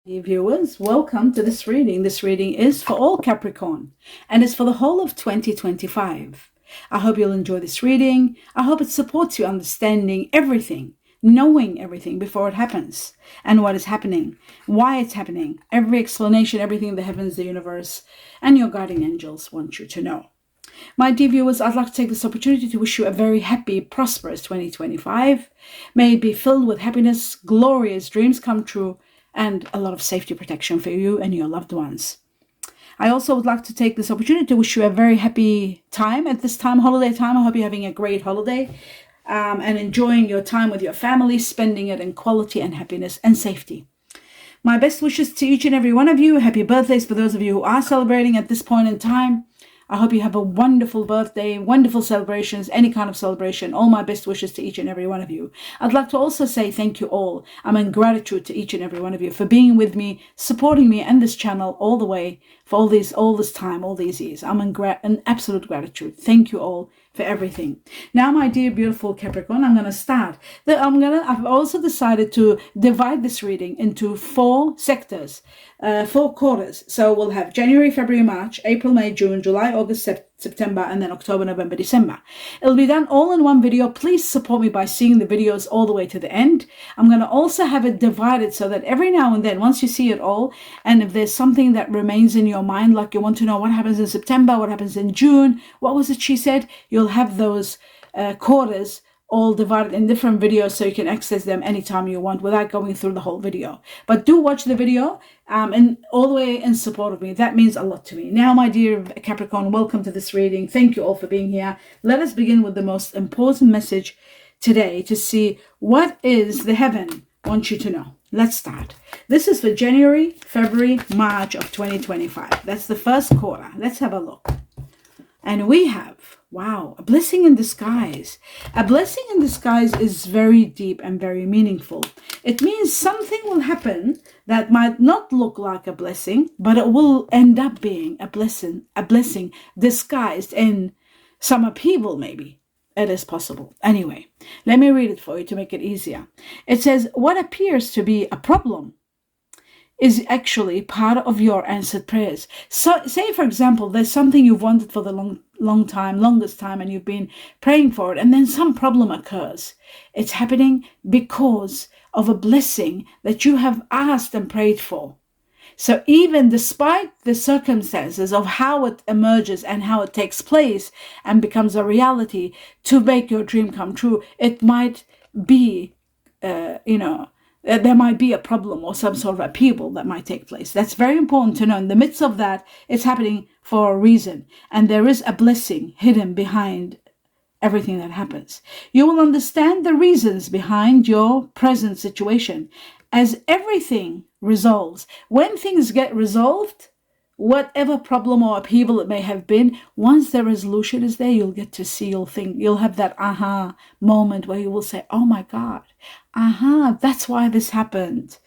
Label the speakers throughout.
Speaker 1: Dear viewers, welcome to this reading. This reading is for all Capricorn and it's for the whole of 2025. I hope you'll enjoy this reading. I hope it supports you understanding everything, knowing everything before it happens and what is happening, why it's happening, every explanation, everything the heavens, the universe, and your guardian angels want you to know. My dear viewers, I'd like to take this opportunity to wish you a very happy, prosperous 2025. May it be filled with happiness, glorious dreams come true, and a lot of safety protection for you and your loved ones. I also would like to take this opportunity to wish you a very happy time at this time, holiday time. I hope you're having a great holiday and enjoying your time with your family, spending it in quality and happiness and safety. My best wishes to each and every one of you. Happy birthdays for those of you who are celebrating at this point in time. I hope you have a wonderful birthday, wonderful celebrations, any kind of celebration. All my best wishes to each and every one of you. I'd like to also say thank you all. I'm in gratitude to each and every one of you for being with me, supporting me and this channel all the way for all this time, all these years. I'm in absolute gratitude. Thank you all for everything. Now, my dear beautiful Capricorn, I'm going to start. I've also decided to divide this reading into 4 sectors, 4 quarters. So we'll have January, February, March, April, May, June, July, August, September, and then October, November, December. It'll be done all in one video. Please support me by seeing the videos all the way to the end. I'm going to also have it divided so that every now and then, once you see it all, and if there's something that remains in your mind, like you want to know what happens in September, what happens in June, what was it she said, you'll have those quarters all divided in different videos so you can access them anytime you want without going through the whole video. But do watch the video and all the way in support of me. That means a lot to me. Now, my dear Capricorn, welcome to this reading. Thank you all for being here. Let us begin with the most important message today to see what is the heaven wants you to know. Let's start. This is for January, February, March of 2025. That's the first quarter. Let's have a look. And we have, wow, a blessing in disguise. A blessing in disguise is very deep and very meaningful. It means something will happen that might not look like a blessing, but it will end up being a blessing disguised in some upheaval maybe. It is possible. Anyway, let me read it for you to make it easier. It says, what appears to be a problem is actually part of your answered prayers. So say, for example, there's something you've wanted for the longest time, and you've been praying for it, and then some problem occurs. It's happening because of a blessing that you have asked and prayed for. So even despite the circumstances of how it emerges and how it takes place and becomes a reality to make your dream come true, it might be, there might be a problem or some sort of upheaval that might take place. That's very important to know. In the midst of that, it's happening for a reason. And there is a blessing hidden behind everything that happens. You will understand the reasons behind your present situation as everything resolves. When things get resolved, whatever problem or upheaval it may have been, once the resolution is there, you'll get to see, you'll have that aha moment where you will say, oh my God, that's why this happened.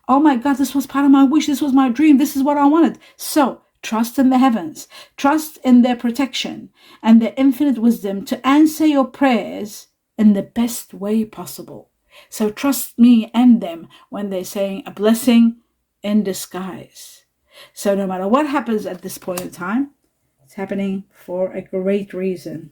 Speaker 1: Oh my God, this was part of my wish. This was my dream. This is what I wanted. So trust in the heavens, trust in their protection and their infinite wisdom to answer your prayers in the best way possible. So trust me and them when they're saying a blessing in disguise. So no matter what happens at this point in time, it's happening for a great reason.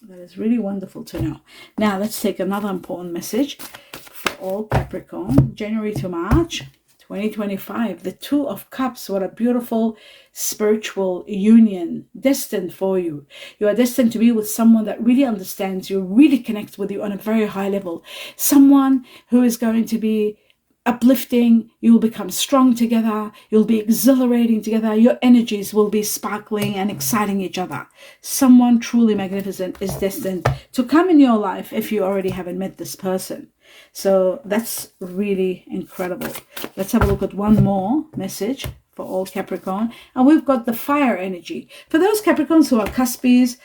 Speaker 1: That is really wonderful to know. Now let's take another important message for all Capricorn, January to March 2025. The 2 of Cups. What a beautiful spiritual union destined for you. You are destined to be with someone that really understands you, really connects with you on a very high level. Someone who is going to be uplifting. You will become strong together. You'll be exhilarating together. Your energies will be sparkling and exciting each other. Someone truly magnificent is destined to come in your life if you already haven't met this person. So that's really incredible. Let's have a look at one more message for all Capricorn. And we've got the fire energy. For those Capricorns who are Cuspies,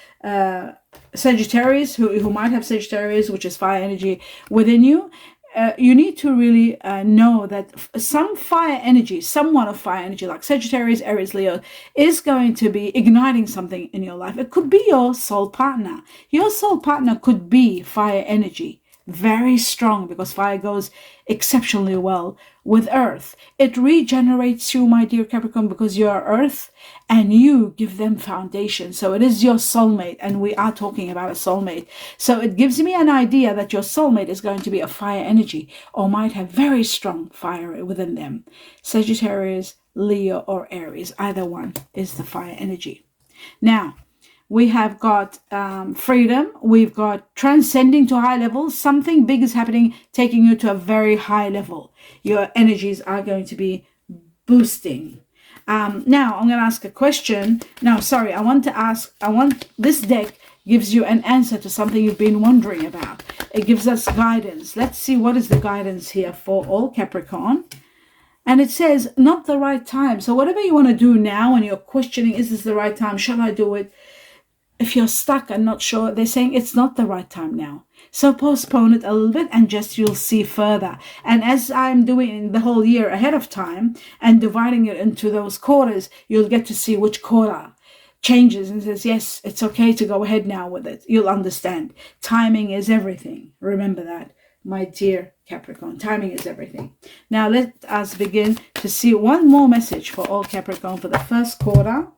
Speaker 1: Sagittarius, who might have Sagittarius, which is fire energy within you, you need to really know that some fire energy, someone of fire energy, like Sagittarius, Aries, Leo, is going to be igniting something in your life. It could be your soul partner. Your soul partner could be fire energy very strong, because fire goes exceptionally well with earth. It regenerates you, my dear Capricorn, because you are earth and you give them foundation. So it is your soulmate, and we are talking about a soulmate. So it gives me an idea that your soulmate is going to be a fire energy, or might have very strong fire within them. Sagittarius, Leo, or Aries, either one is the fire energy. Now, we have got freedom. We've got transcending to high levels. Something big is happening, taking you to a very high level. Your energies are going to be boosting. Now, I'm going to ask a question. No, sorry, this deck gives you an answer to something you've been wondering about. It gives us guidance. Let's see what is the guidance here for all Capricorn. And it says, not the right time. So whatever you want to do now and you're questioning, is this the right time? Shall I do it? If you're stuck and not sure, they're saying it's not the right time now. So postpone it a little bit and just you'll see further. And as I'm doing the whole year ahead of time and dividing it into those quarters, you'll get to see which quarter changes and says, yes, it's okay to go ahead now with it. You'll understand. Timing is everything. Remember that, my dear Capricorn. Timing is everything. Now let us begin to see one more message for all Capricorn for the first quarter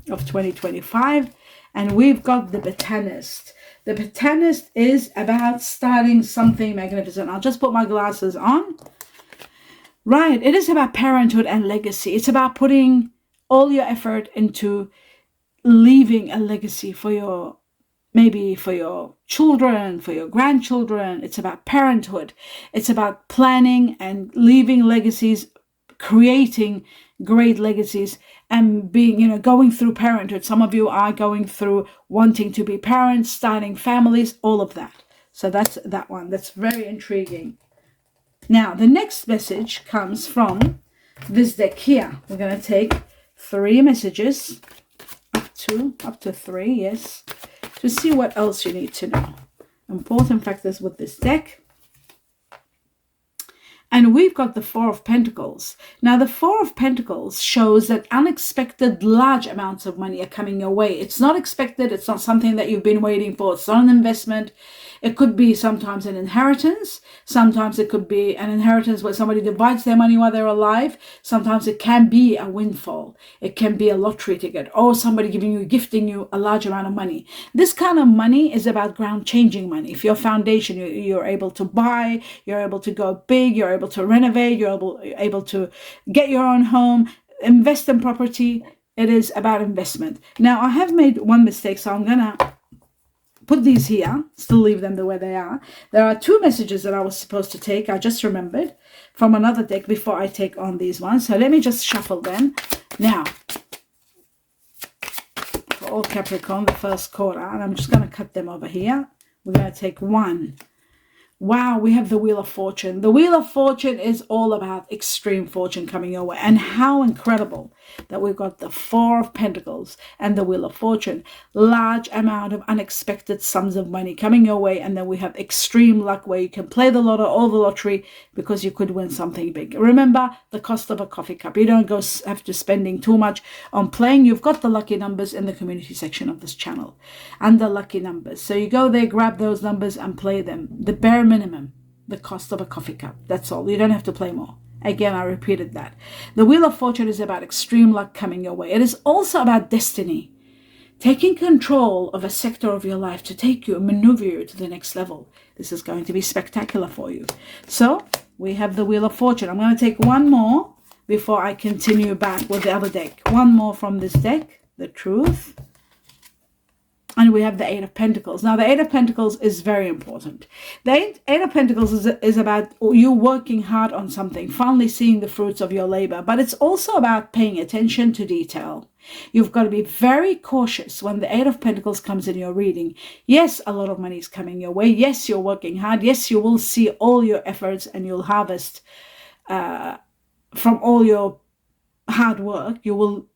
Speaker 1: of 2025. And we've got the Botanist. The Botanist is about starting something magnificent. I'll just put my glasses on. Right. It is about parenthood and legacy. It's about putting all your effort into leaving a legacy for your, maybe for your children, for your grandchildren. It's about parenthood. It's about planning and leaving legacies, creating great legacies, and being, going through parenthood. Some of you are going through wanting to be parents, starting families, all of that. So that's that one. That's very intriguing. Now, the next message comes from this deck here. We're going to take 3 messages, up to 3, yes, to see what else you need to know. Important factors with this deck. And we've got the 4 of Pentacles. Now, the 4 of Pentacles shows that unexpected large amounts of money are coming your way. It's not expected. It's not something that you've been waiting for. It's not an investment. It could be sometimes an inheritance. Sometimes it could be an inheritance where somebody divides their money while they're alive. Sometimes it can be a windfall. It can be a lottery ticket, or somebody gifting you a large amount of money. This kind of money is about ground changing money. If your foundation, you're able to buy, you're able to go big, you're able to renovate, you're able to get your own home, invest in property. It is about investment. Now, I have made one mistake, so I'm gonna put these here, still leave them the way they are. There are 2 messages that I was supposed to take. I just remembered from another deck before I take on these ones. So let me just shuffle them. Now, for all Capricorn, the first quarter, and I'm just going to cut them over here. We're going to take 1. Wow, we have the Wheel of Fortune. The Wheel of Fortune is all about extreme fortune coming your way. And how incredible that we've got the 4 of Pentacles and the Wheel of Fortune. Large amount of unexpected sums of money coming your way. And then we have extreme luck where you can play the lotto or the lottery because you could win something big. Remember the cost of a coffee cup. You don't have to spending too much on playing. You've got the lucky numbers in the community section of this channel. And the lucky numbers. So you go there, grab those numbers and play them. The bare minimum, the cost of a coffee cup. That's all. You don't have to play more. Again, I repeated that. The Wheel of Fortune is about extreme luck coming your way. It is also about destiny. Taking control of a sector of your life to take you and maneuver you to the next level. This is going to be spectacular for you. So we have the Wheel of Fortune. I'm going to take one more before I continue back with the other deck. One more from this deck, the Truth. And we have the 8 of Pentacles. Now, the 8 of Pentacles is very important. The 8 of Pentacles is about you working hard on something, finally seeing the fruits of your labor. But it's also about paying attention to detail. You've got to be very cautious when the 8 of Pentacles comes in your reading. Yes, a lot of money is coming your way. Yes, you're working hard. Yes, you will see all your efforts and you'll harvest from all your hard work.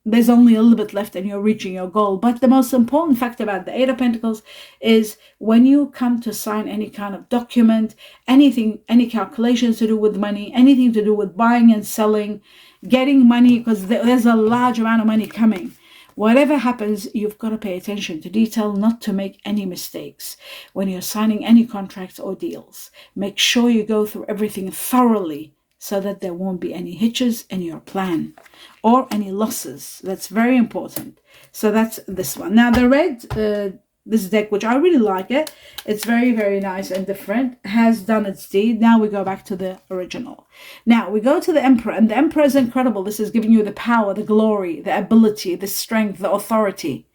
Speaker 1: There's only a little bit left and you're reaching your goal. But the most important fact about the 8 of Pentacles is when you come to sign any kind of document, anything, any calculations to do with money, anything to do with buying and selling, getting money, because there's a large amount of money coming. Whatever happens, you've got to pay attention to detail, not to make any mistakes when you're signing any contracts or deals. Make sure you go through everything thoroughly so that there won't be any hitches in your plan or any losses. That's very important. So that's this one. Now the red, this deck, which I really like it. It's very, very nice and different. Has done its deed. Now we go back to the original. Now we go to the Emperor, and the Emperor is incredible. This is giving you the power, the glory, the ability, the strength, the authority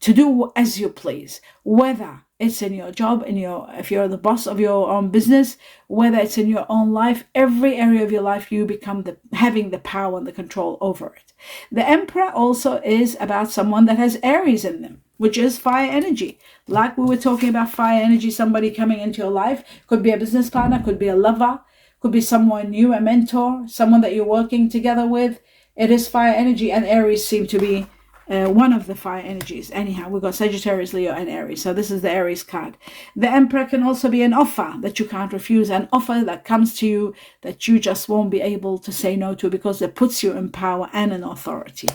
Speaker 1: to do as you please, whether it's in your job, if you're the boss of your own business, whether it's in your own life, every area of your life, you become having the power and the control over it. The Emperor also is about someone that has Aries in them, which is fire energy. Like we were talking about fire energy, somebody coming into your life, could be a business partner, could be a lover, could be someone new, a mentor, someone that you're working together with. It is fire energy, and Aries seem to be one of the fire energies. Anyhow, we've got Sagittarius, Leo, and Aries. So this is the Aries card. The Emperor can also be an offer that you can't refuse, an offer that comes to you that you just won't be able to say no to, because it puts you in power and in authority.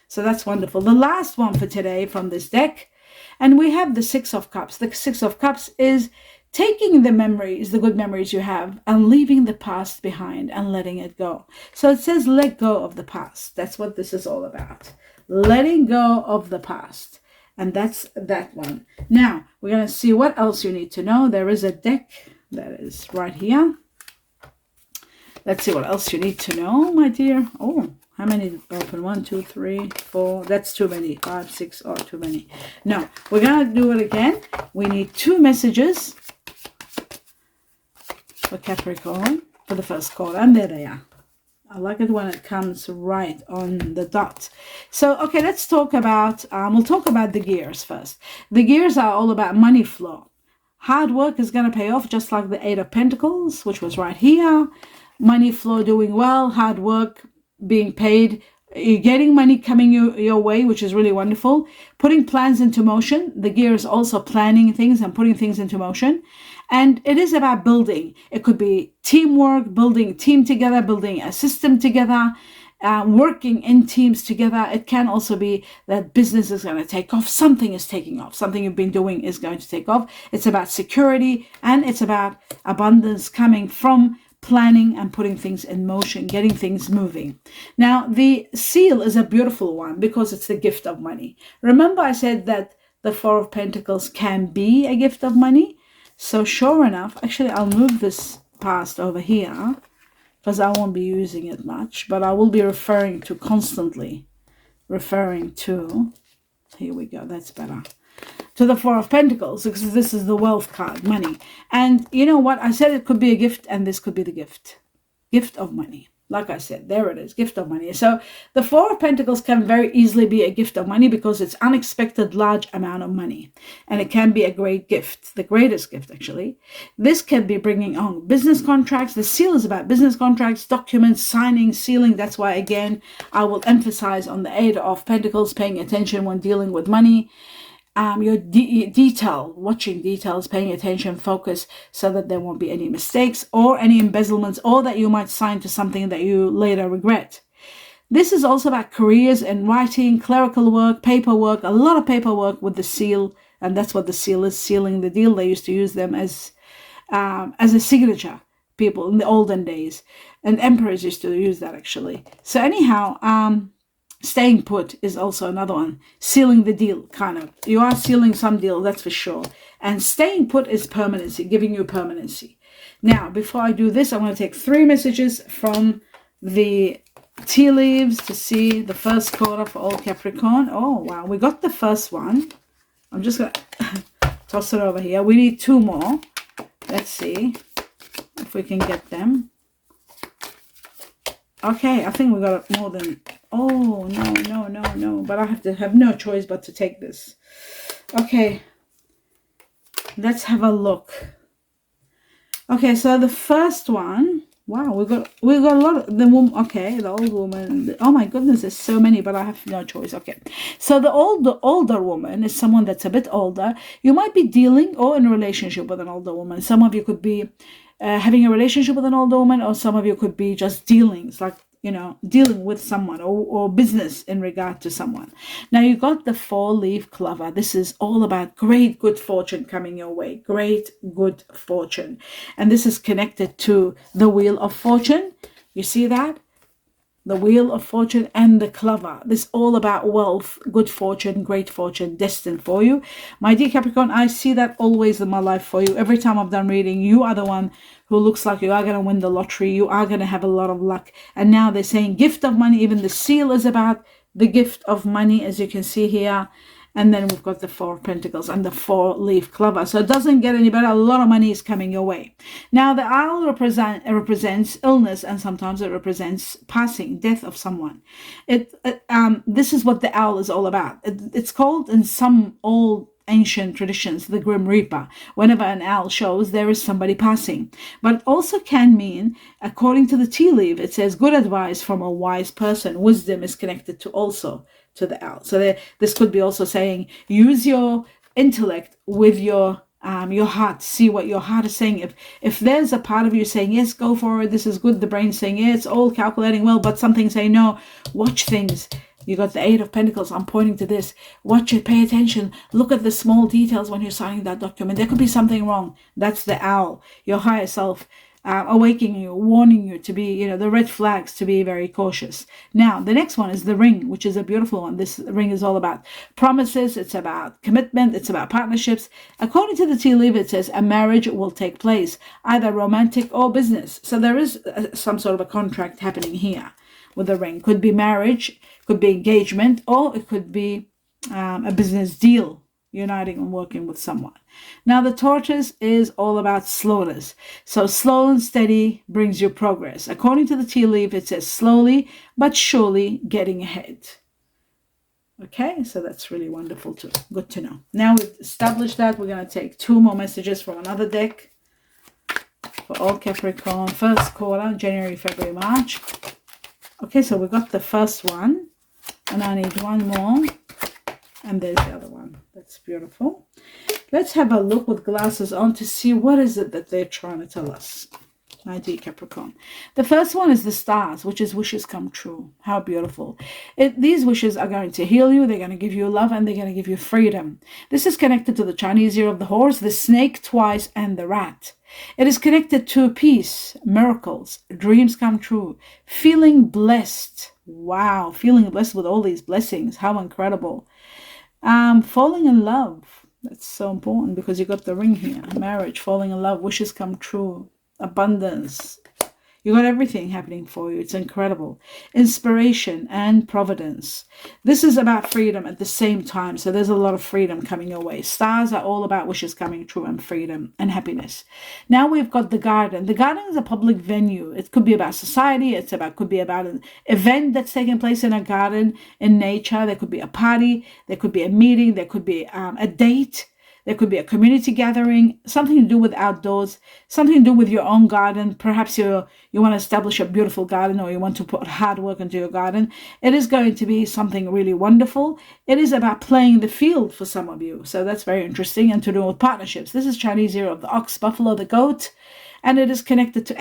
Speaker 1: So that's wonderful. The last one for today from this deck, and we have the Six of Cups. The Six of Cups is taking the memories, the good memories you have, and leaving the past behind and letting it go. So it says let go of the past. That's what this is all about. Letting go of the past. And that's that one. Now, we're going to see what else you need to know. There is a deck that is right here. Let's see what else you need to know, my dear. Oh, how many open? 1, 2, 3, 4. That's too many. 5, 6. Oh, too many. No, we're going to do it again. We need 2 messages for Capricorn for the first call. And there they are. I like it when it comes right on the dot. So, okay, let's talk about, we'll talk about the gears first. The gears are all about money flow. Hard work is going to pay off, just like the Eight of Pentacles, which was right here. Money flow, doing well, hard work, being paid. You're getting money coming your way, which is really wonderful. Putting plans into motion. The gear is also planning things and putting things into motion. And it is about building. It could be teamwork, building a team together, building a system together, working in teams together. It can also be that business is going to take off. Something is taking off. Something you've been doing is going to take off. It's about security, and it's about abundance coming from planning and putting things in motion, getting things moving. Now, the seal is a beautiful one because it's the gift of money. Remember I said that the Four of Pentacles can be a gift of money? So sure enough, actually I'll move this past over here because I won't be using it much, but I will be constantly referring to, here we go, that's better, to the Four of Pentacles, because this is the wealth card, money. And you know what? I said it could be a gift, and this could be the gift of money. Like I said, there it is, gift of money. So the Four of Pentacles can very easily be a gift of money because it's unexpected large amount of money. And it can be a great gift, the greatest gift actually. This can be bringing on business contracts. The seal is about business contracts, documents, signing, sealing. That's why, again, I will emphasize on the Eight of Pentacles, paying attention when dealing with money. Your watching details, paying attention, focus, so that there won't be any mistakes or any embezzlements, or that you might sign to something that you later regret. This is also about careers and writing, clerical work, paperwork, a lot of paperwork with the seal, and that's what the seal is, sealing the deal. They used to use them as a signature, people in the olden days, and emperors used to use that actually. So anyhow, staying put is also another one. Sealing the deal, kind of. You are sealing some deal, that's for sure. And staying put is permanency, giving you permanency. Now, before I do this, I'm going to take 3 messages from the tea leaves to see the first quarter for all Capricorn. Oh, wow. We got the first one. I'm just going to toss it over here. We need 2 more. Let's see if we can get them. Okay, I think we got more than... Oh, no. But I have no choice but to take this. Okay. Let's have a look. Okay, so the first one... Wow, we got a lot of the woman. Okay, the old woman. Oh my goodness, there's so many, but I have no choice. Okay, so the older woman is someone that's a bit older. You might be dealing or in a relationship with an older woman. Some of you could be having a relationship with an older woman, or some of you could be just dealing. It's like, dealing with someone or business in regard to someone. Now you got the 4-leaf clover. This is all about great good fortune coming your way, great good fortune. And this is connected to the wheel of fortune. You see that? The wheel of fortune and the clover. This is all about wealth, good fortune, great fortune destined for you. My dear Capricorn, I see that always in my life for you. Every time I've done reading, you are the one who looks like you are going to win the lottery. You are going to have a lot of luck. And now they're saying gift of money. Even the seal is about the gift of money, as you can see here. And then we've got the 4 of Pentacles and the 4-leaf clover. So it doesn't get any better. A lot of money is coming your way. Now the owl represents illness, and sometimes it represents passing, death of someone. This is what the owl is all about. It's called in some old ancient traditions the Grim Reaper. Whenever an owl shows, there is somebody passing. But it also can mean, according to the tea leaf, it says good advice from a wise person. Wisdom is connected to also to the owl. So this could be also saying use your intellect with your heart. See what your heart is saying. If there's a part of you saying yes, go for it, this is good, the brain's saying yeah, it's all calculating well, but something saying no, watch things. You got the 8 of Pentacles. I'm pointing to this. Watch it. Pay attention. Look at the small details when you're signing that document. There could be something wrong. That's the owl, your higher self, awakening you, warning you to be, the red flags, to be very cautious. Now, the next one is the ring, which is a beautiful one. This ring is all about promises. It's about commitment. It's about partnerships. According to the tea leaf, it says a marriage will take place, either romantic or business. So there is some sort of a contract happening here with the ring. Could be marriage, could be engagement, or it could be a business deal, uniting and working with someone. Now the tortoise is all about slowness. So slow and steady brings you progress. According to the tea leaf, it says slowly but surely getting ahead. Okay, so that's really wonderful too. Good to know. Now we've established that, we're going to take 2 more messages from another deck for all Capricorn, first quarter, January, February, March. Okay, so we got the first one, and I need 1 more, and there's the other one. That's beautiful. Let's have a look with glasses on to see what is it that they're trying to tell us, my dear Capricorn. The first one is the stars, which is wishes come true. How beautiful. These wishes are going to heal you, they're going to give you love, and they're going to give you freedom. This is connected to the Chinese year of the horse, the snake twice, and the rat. It is connected to peace, miracles, dreams come true, feeling blessed. Wow, feeling blessed with all these blessings. How incredible. Falling in love. That's so important because you got the ring here. Marriage, falling in love, wishes come true, abundance. You got everything happening for you. It's incredible. Inspiration and providence. This is about freedom at the same time. So there's a lot of freedom coming your way. Stars are all about wishes coming true and freedom and happiness. Now we've got the garden. The garden is a public venue. It could be about society. Could be about an event that's taking place in a garden, in nature. There could be a party. There could be a meeting. There could be a date. There could be a community gathering, something to do with outdoors, something to do with your own garden. Perhaps you want to establish a beautiful garden, or you want to put hard work into your garden. It is going to be something really wonderful. It is about playing the field for some of you. So that's very interesting, and to do with partnerships. This is Chinese year of the ox, buffalo, the goat, and it is connected to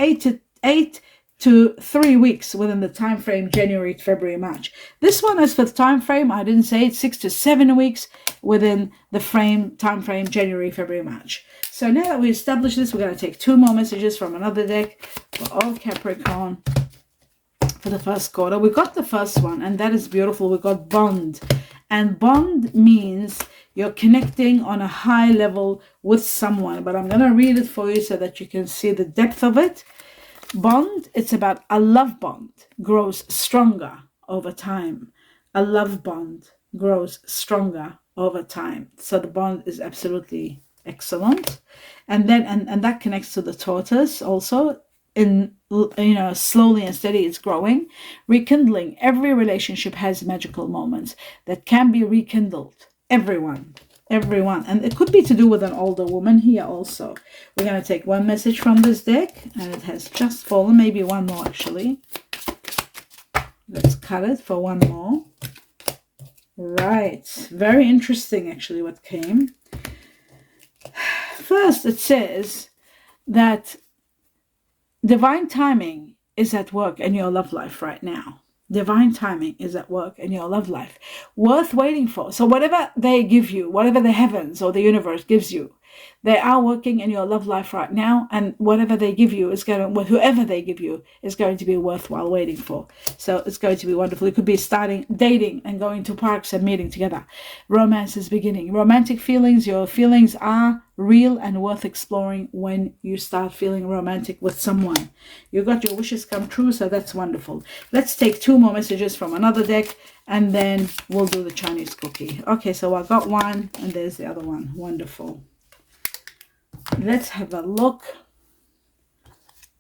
Speaker 1: 8 to 3 weeks within the time frame January, February, March. This one is for the time frame. I didn't say it. 6 to 7 weeks within the time frame January, February, March. So now that we established this, we're going to take 2 more messages from another deck for all Capricorn for the first quarter. We got the first one, and that is beautiful. We got bond, and bond means you're connecting on a high level with someone. But I'm going to read it for you so that you can see the depth of it. Bond, it's about a love bond grows stronger over time. A love bond grows stronger over time. So the bond is absolutely excellent. And then and that connects to the tortoise also. Slowly and steady it's growing. Rekindling. Every relationship has magical moments that can be rekindled. Everyone. And it could be to do with an older woman here also. We're going to take 1 message from this deck, and it has just fallen. Maybe 1 more actually. Let's cut it for 1 more. Right, very interesting actually what came. First, it says that divine timing is at work in your love life right now. Divine timing is at work in your love life, worth waiting for. So whatever they give you, whatever the heavens or the universe gives you, they are working in your love life right now, and whatever they give you is whoever they give you is going to be worthwhile waiting for. So it's going to be wonderful. It could be starting dating and going to parks and meeting together. Romance is beginning. Romantic feelings, your feelings are real and worth exploring when you start feeling romantic with someone. You got your wishes come true, so that's wonderful. Let's take 2 more messages from another deck, and then we'll do the Chinese cookie. Okay, so I got one, and there's the other one. Wonderful. Let's have a look.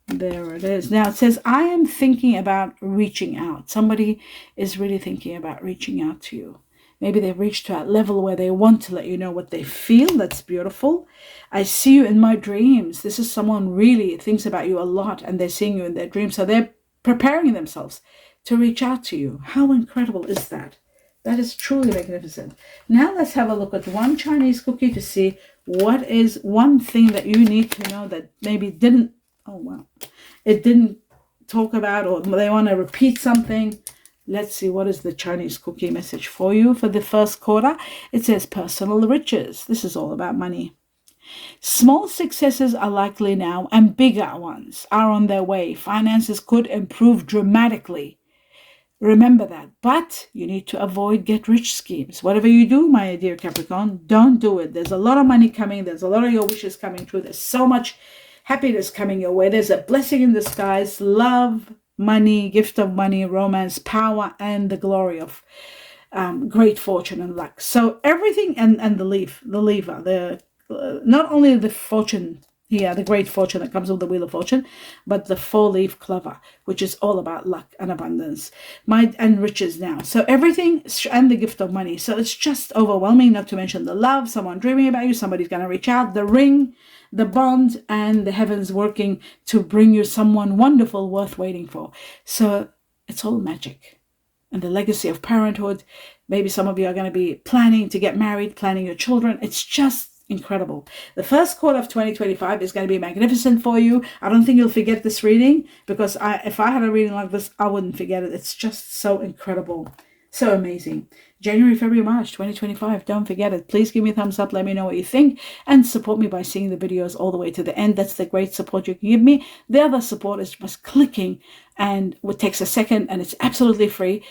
Speaker 1: There it is. Now it says, I am thinking about reaching out. Somebody is really thinking about reaching out to you. Maybe they've reached to that level where they want to let you know what they feel. That's beautiful. I see you in my dreams. This is someone really thinks about you a lot, and they're seeing you in their dreams. So they're preparing themselves to reach out to you. How incredible is that? That is truly magnificent. Now let's have a look at one Chinese cookie to see what is one thing that you need to know that maybe didn't, it didn't talk about, or they want to repeat something. Let's see, what is the Chinese cookie message for you for the first quarter? It says personal riches. This is all about money. Small successes are likely now, and bigger ones are on their way. Finances could improve dramatically. Remember that, but you need to avoid get-rich schemes. Whatever you do, my dear Capricorn, don't do it. There's a lot of money coming. There's a lot of your wishes coming true. There's so much happiness coming your way. There's a blessing in disguise, love, money, gift of money, romance, power, and the glory of great fortune and luck. So everything, and the lever, not only the fortune here, the great fortune that comes with the Wheel of Fortune, but the 4-leaf clover, which is all about luck and abundance, and riches now. So everything, and the gift of money. So it's just overwhelming, not to mention the love, someone dreaming about you, somebody's going to reach out, the ring, the bond, and the heavens working to bring you someone wonderful worth waiting for. So it's all magic. And the legacy of parenthood. Maybe some of you are going to be planning to get married, planning your children. It's just incredible. The first quarter of 2025 is going to be magnificent for you. I don't think you'll forget this reading, because if I had a reading like this, I wouldn't forget it. It's just so incredible. So amazing. January, February, March 2025. Don't forget it. Please give me a thumbs up. Let me know what you think, and support me by seeing the videos all the way to the end. That's the great support you can give me. The other support is just clicking, and it takes a second, and it's absolutely free.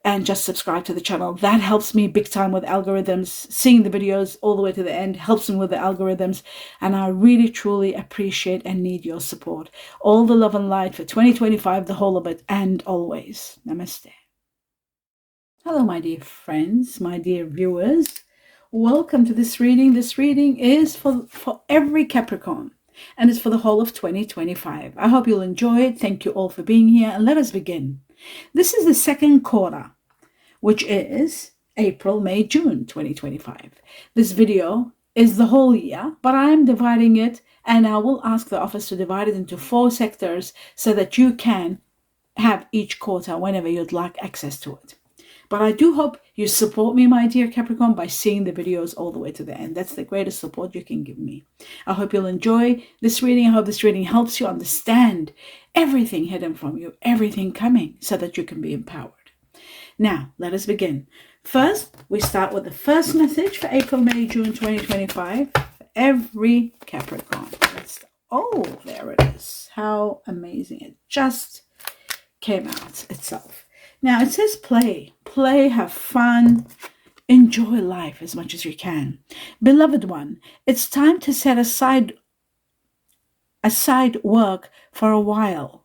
Speaker 1: And just subscribe to the channel. That helps me big time with algorithms. Seeing the videos all the way to the end helps me with the algorithms. And I really, truly appreciate and need your support. All the love and light for 2025, the whole of it, and always. Namaste. Hello, my dear friends, my dear viewers. Welcome to this reading. This reading is for every Capricorn, and it's for the whole of 2025. I hope you'll enjoy it. Thank you all for being here, and let us begin. This is the second quarter, which is April, May, June 2025. This video is the whole year, but I am dividing it, and I will ask the office to divide it into 4 sectors so that you can have each quarter whenever you'd like access to it. But I do hope you support me, my dear Capricorn, by seeing the videos all the way to the end. That's the greatest support you can give me. I hope you'll enjoy this reading. I hope this reading helps you understand everything hidden from you, everything coming, so that you can be empowered. Now, let us begin. First, we start with the first message for April, May, June 2025 for every Capricorn. Oh, there it is. How amazing. It just came out itself. Now, it says play. Play, have fun, enjoy life as much as you can. Beloved one, it's time to set aside work for a while.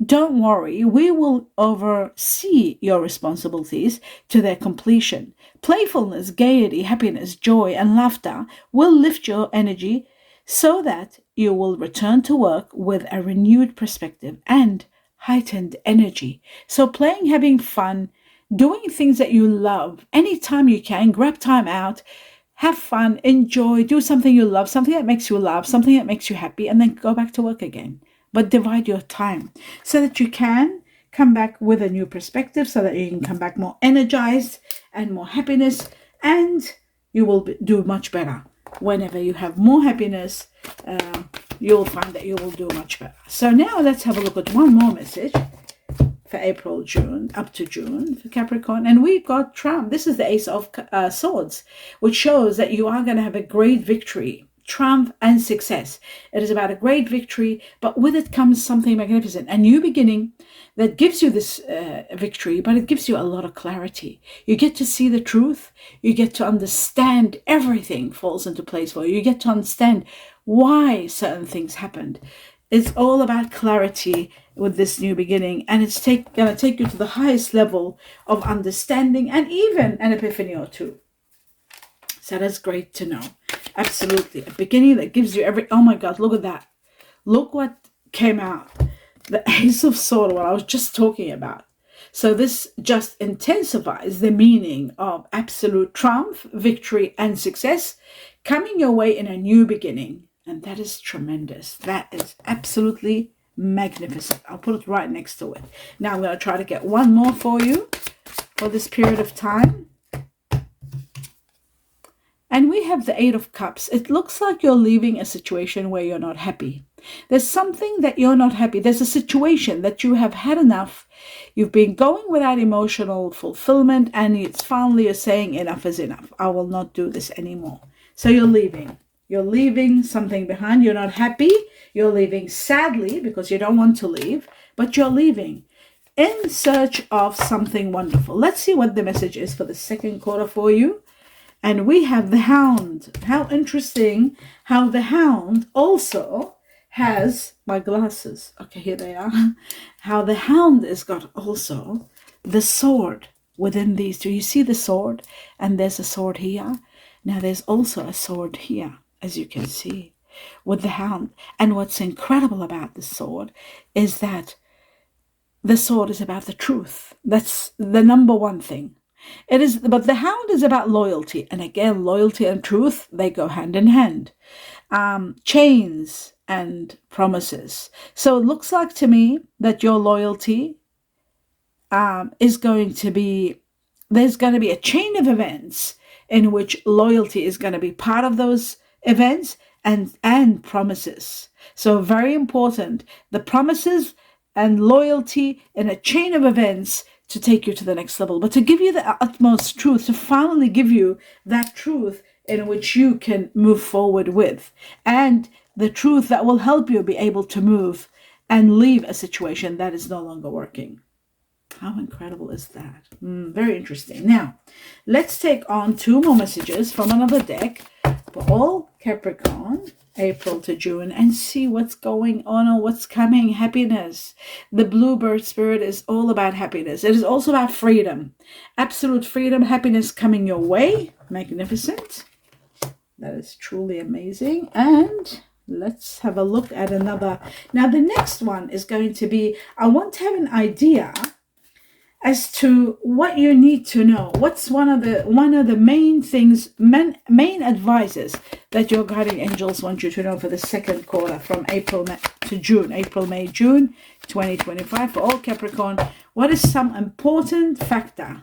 Speaker 1: Don't worry, we will oversee your responsibilities to their completion. Playfulness, gaiety, happiness, joy, and laughter will lift your energy so that you will return to work with a renewed perspective and heightened energy. So playing, having fun, doing things that you love, anytime you can, grab time out, have fun, enjoy, do something you love, something that makes you laugh, something that makes you happy, and then go back to work again. But divide your time so that you can come back with a new perspective, so that you can come back more energized and more happiness, and you will do much better whenever you have more happiness, you'll find that you will do much better. So now let's have a look at one more message for April, June, up to June for Capricorn. And we got triumph. This is the Ace of Swords, which shows that you are going to have a great victory, triumph and success. It is about a great victory, but with it comes something magnificent, a new beginning that gives you this victory, but it gives you a lot of clarity. You get to see the truth. You get to understand everything falls into place for you. You get to understand why certain things happened. It's all about clarity with this new beginning, and it's going to take you to the highest level of understanding and even an epiphany or two. So that's great to know. Absolutely. A beginning that gives you oh my God, look at that. Look what came out. The Ace of Swords, what I was just talking about. So this just intensifies the meaning of absolute triumph, victory, and success coming your way in a new beginning. And that is tremendous. That is absolutely magnificent. I'll put it right next to it. Now I'm going to try to get one more for you for this period of time. And we have the Eight of Cups. It looks like you're leaving a situation where you're not happy. There's something that you're not happy. There's a situation that you have had enough. You've been going without emotional fulfillment, and it's finally you're saying enough is enough. I will not do this anymore. So you're leaving. You're leaving something behind. You're not happy. You're leaving sadly because you don't want to leave, but you're leaving in search of something wonderful. Let's see what the message is for the second quarter for you. And we have the Hound. How interesting how the Hound also has my glasses. Okay, here they are. How the Hound has got also the sword within these two. You see the sword, and there's a sword here. Now there's also a sword here, as you can see, with the Hound. And what's incredible about the sword is that the sword is about the truth. That's the number one thing. It is, but the Hound is about loyalty. And again, loyalty and truth, they go hand in hand. Chains and promises. So it looks like to me that your loyalty is going to be, there's going to be a chain of events in which loyalty is going to be part of those events and promises. So very important, the promises and loyalty in a chain of events to take you to the next level, but to give you the utmost truth, to finally give you that truth in which you can move forward with, and the truth that will help you be able to move and leave a situation that is no longer working. How incredible is that? Very interesting. Now, let's take on two more messages from another deck for all Capricorn, April to June, and see what's going on or what's coming. Happiness. The Bluebird spirit is all about happiness. It is also about freedom. Absolute freedom, happiness coming your way. Magnificent. That is truly amazing. And let's have a look at another. Now, the next one is going to be, I want to have an idea as to what you need to know. What's one of the main things, main advices that your guardian angels want you to know for the second quarter from April to June, May, June 2025 for all Capricorn. What is some important factor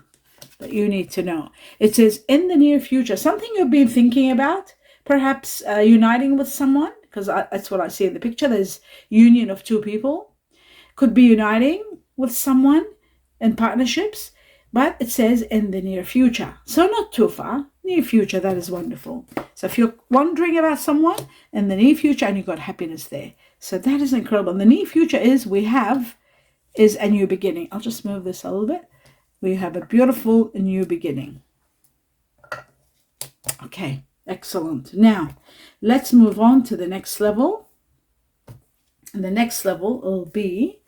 Speaker 1: that you need to know? It says in the near future, something you've been thinking about, perhaps uniting with someone, because that's what I see in the picture. There's union of two people. Could be uniting with someone in partnerships, but it says in the near future. So not too far, near future, that is wonderful. So if you're wondering about someone in the near future and you've got happiness there. So that is incredible. And the near future is a new beginning. I'll just move this a little bit. We have a beautiful new beginning. Okay, excellent. Now, let's move on to the next level. And the next level will be,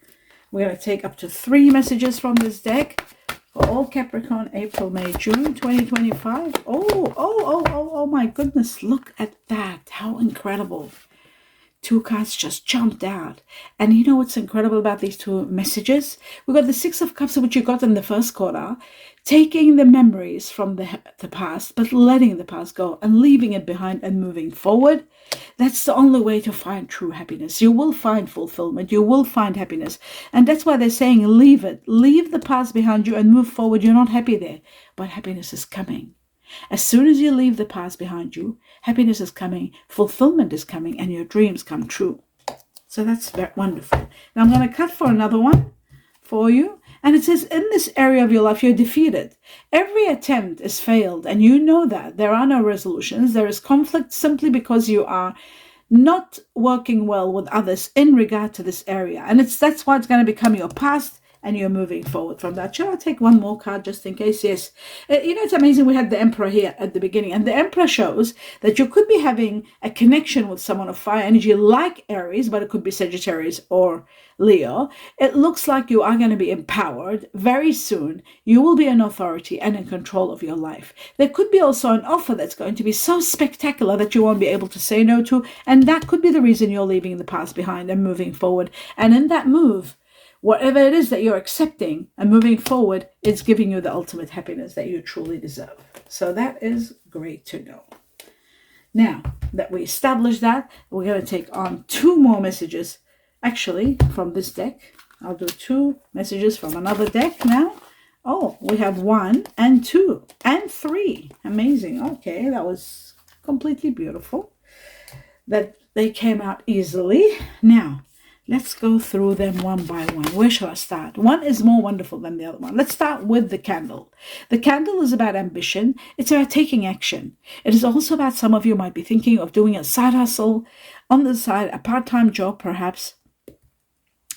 Speaker 1: we're going to take up to 3 messages from this deck for all Capricorn, April, May, June 2025. Oh my goodness. Look at that. How incredible. 2 cards just jumped out. And you know what's incredible about these 2 messages? We've got the 6 of Cups, which you got in the first quarter, taking the memories from the past, but letting the past go and leaving it behind and moving forward. That's the only way to find true happiness. You will find fulfillment. You will find happiness. And that's why they're saying leave it. Leave the past behind you and move forward. You're not happy there, but happiness is coming. As soon as you leave the past behind you, happiness is coming, fulfillment is coming, and your dreams come true. So that's very wonderful. Now I'm going to cut for another one for you. And it says, in this area of your life, you're defeated. Every attempt is failed, and you know that. There are no resolutions. There is conflict simply because you are not working well with others in regard to this area. And that's why it's going to become your past, and you're moving forward from that. Shall I take one more card just in case? Yes. It's amazing. We had the Emperor here at the beginning, and the Emperor shows that you could be having a connection with someone of fire energy like Aries, but it could be Sagittarius or Leo. It looks like you are going to be empowered very soon. You will be an authority and in control of your life. There could be also an offer that's going to be so spectacular that you won't be able to say no to, and that could be the reason you're leaving the past behind and moving forward. And in that move, whatever it is that you're accepting and moving forward, it's giving you the ultimate happiness that you truly deserve. So that is great to know. Now that we established that, we're going to take on 2 more messages, actually, from this deck. I'll do 2 messages from another deck now. Oh, we have 1 and 2 and 3. Amazing. Okay, that was completely beautiful. That they came out easily. Now, let's go through them one by one. Where shall I start? One is more wonderful than the other one. Let's start with the candle. The candle is about ambition. It's about taking action. It is also about, some of you might be thinking of doing a side hustle on the side, a part-time job perhaps.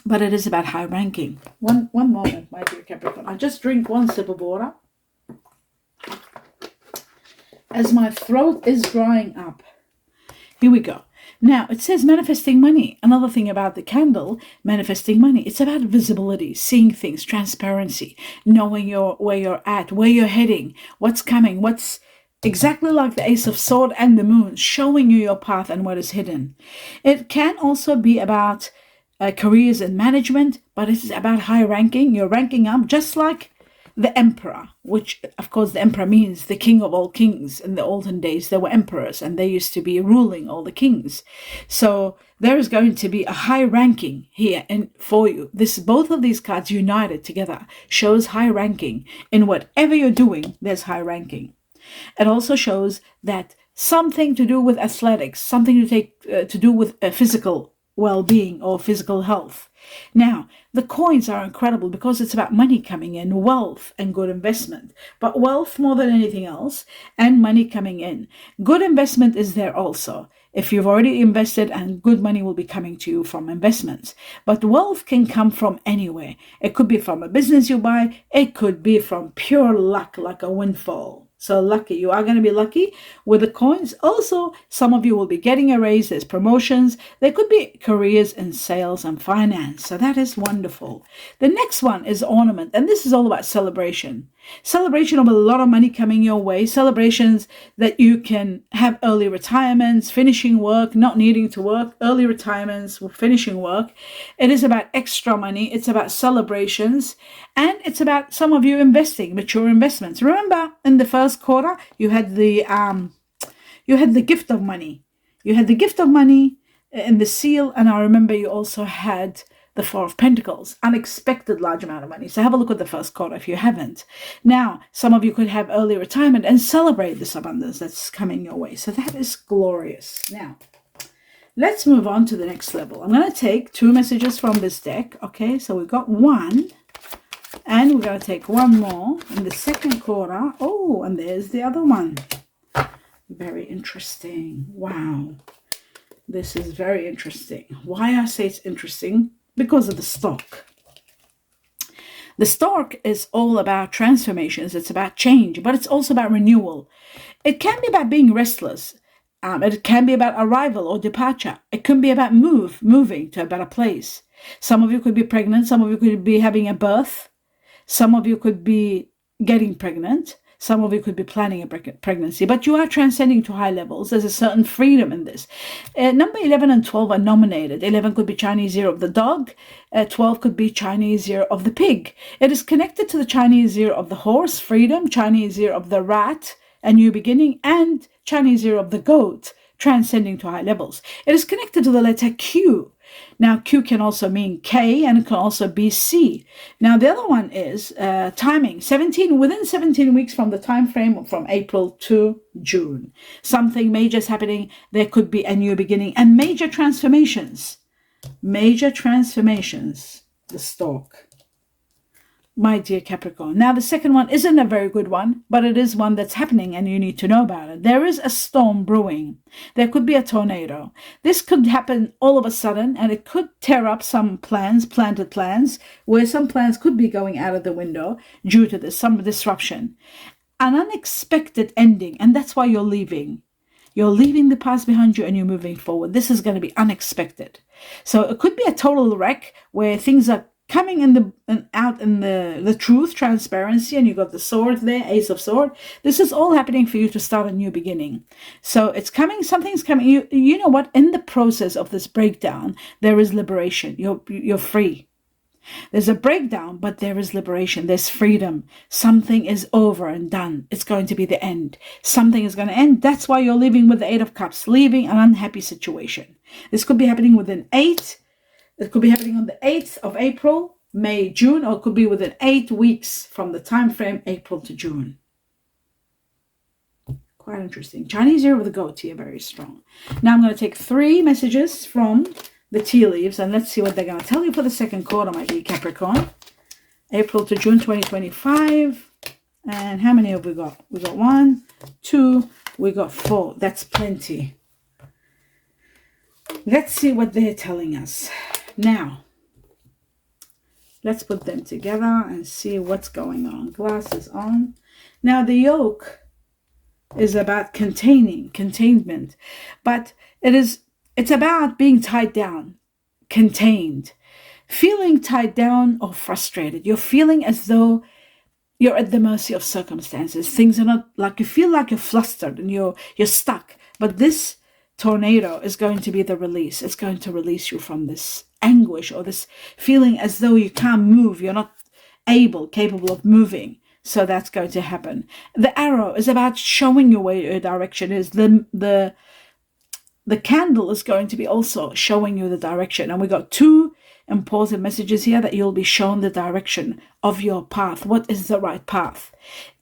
Speaker 1: But it is about high ranking. One moment, my dear Capricorn. I just drink 1 sip of water, as my throat is drying up. Here we go. Now, it says manifesting money. Another thing about the candle, manifesting money. It's about visibility, seeing things, transparency, knowing where you're at, where you're heading, what's coming, what's exactly like the Ace of Swords and the Moon, showing you your path and what is hidden. It can also be about careers and management, but it's about high ranking. You're ranking up just like the Emperor, which of course the Emperor means the king of all kings. In the olden days, there were emperors and they used to be ruling all the kings. So there is going to be a high ranking here for you. Both of these cards united together shows high ranking. In whatever you're doing, there's high ranking. It also shows that something to do with athletics, something to do with physical well-being or physical health. Now, the coins are incredible because it's about money coming in, wealth and good investment. But wealth more than anything else, and money coming in. Good investment is there also. If you've already invested, and good money will be coming to you from investments. But wealth can come from anywhere. It could be from a business you buy. It could be from pure luck, like a windfall. So lucky, you are going to be lucky with the coins. Also, some of you will be getting a raise. There's promotions. There could be careers in sales and finance. So that is wonderful. The next one is ornament. And this is all about celebration. Celebration of a lot of money coming your way. Celebrations that you can have early retirements, finishing work, not needing to work, early retirements, finishing work. It is about extra money. It's about celebrations. And it's about some of you investing, mature investments. Remember, in the first quarter, you had the gift of money. You had the gift of money in the seal, and I remember you also had the 4 of Pentacles, unexpected large amount of money. So have a look at the first quarter if you haven't. Now, some of you could have early retirement and celebrate this abundance that's coming your way. So that is glorious. Now, let's move on to the next level. I'm going to take 2 messages from this deck. Okay, so we've got 1. And we're going to take 1 more in the second quarter. Oh, and there's the other one. Very interesting. Wow. This is very interesting. Why I say it's interesting? Because of the stork. The stork is all about transformations. It's about change, but it's also about renewal. It can be about being restless. It can be about arrival or departure. It can be about moving to a better place. Some of you could be pregnant. Some of you could be having a birth. Some of you could be getting pregnant. Some of you could be planning a pregnancy, but you are transcending to high levels. There's a certain freedom in this. Number 11 and 12 are nominated. 11 could be Chinese year of the dog. 12 could be Chinese year of the pig. It is connected to the Chinese year of the horse, freedom, Chinese year of the rat, a new beginning, and Chinese year of the goat, transcending to high levels. It is connected to the letter Q. Now, Q can also mean K, and it can also be C. Now, the other one is timing. Within 17 weeks from the time frame from April to June. Something major is happening. There could be a new beginning and major transformations. Major transformations. The stork. My dear Capricorn. Now, the second one isn't a very good one, but it is one that's happening and you need to know about it. There is a storm brewing. There could be a tornado. This could happen all of a sudden, and it could tear up some planted plans, where some plans could be going out of the window due to this, some disruption. An unexpected ending, and that's why you're leaving. You're leaving the past behind you and you're moving forward. This is going to be unexpected. So it could be a total wreck where things are coming out in the truth, transparency, and you got the sword there, Ace of Sword. This is all happening for you to start a new beginning. So it's coming, something's coming. You know what? In the process of this breakdown, there is liberation. You're free. There's a breakdown, but there is liberation. There's freedom. Something is over and done. It's going to be the end. Something is going to end. That's why you're leaving with the Eight of Cups, leaving an unhappy situation. This could be happening within It could be happening on the 8th of April, May, June, or it could be within 8 weeks from the time frame April to June. Quite interesting. Chinese year with the goat here, very strong. Now I'm going to take 3 messages from the tea leaves, and let's see what they're going to tell you for the second quarter, my dear Capricorn. April to June 2025. And how many have we got? We got 1, 2, we got 4. That's plenty. Let's see what they're telling us. Now, let's put them together and see what's going on. Glasses on. Now, the yoke is about containment, but it's about being tied down, contained, feeling tied down or frustrated. You're feeling as though you're at the mercy of circumstances. Things are not like, you feel like you're flustered and you're stuck. But this tornado is going to be the release. It's going to release you from this anguish or this feeling as though you can't move. You're not capable of moving. So that's going to happen. The arrow is about showing you where your direction is. The candle is going to be also showing you the direction. And we got 2 important messages here, that you'll be shown the direction of your path. What is the right path?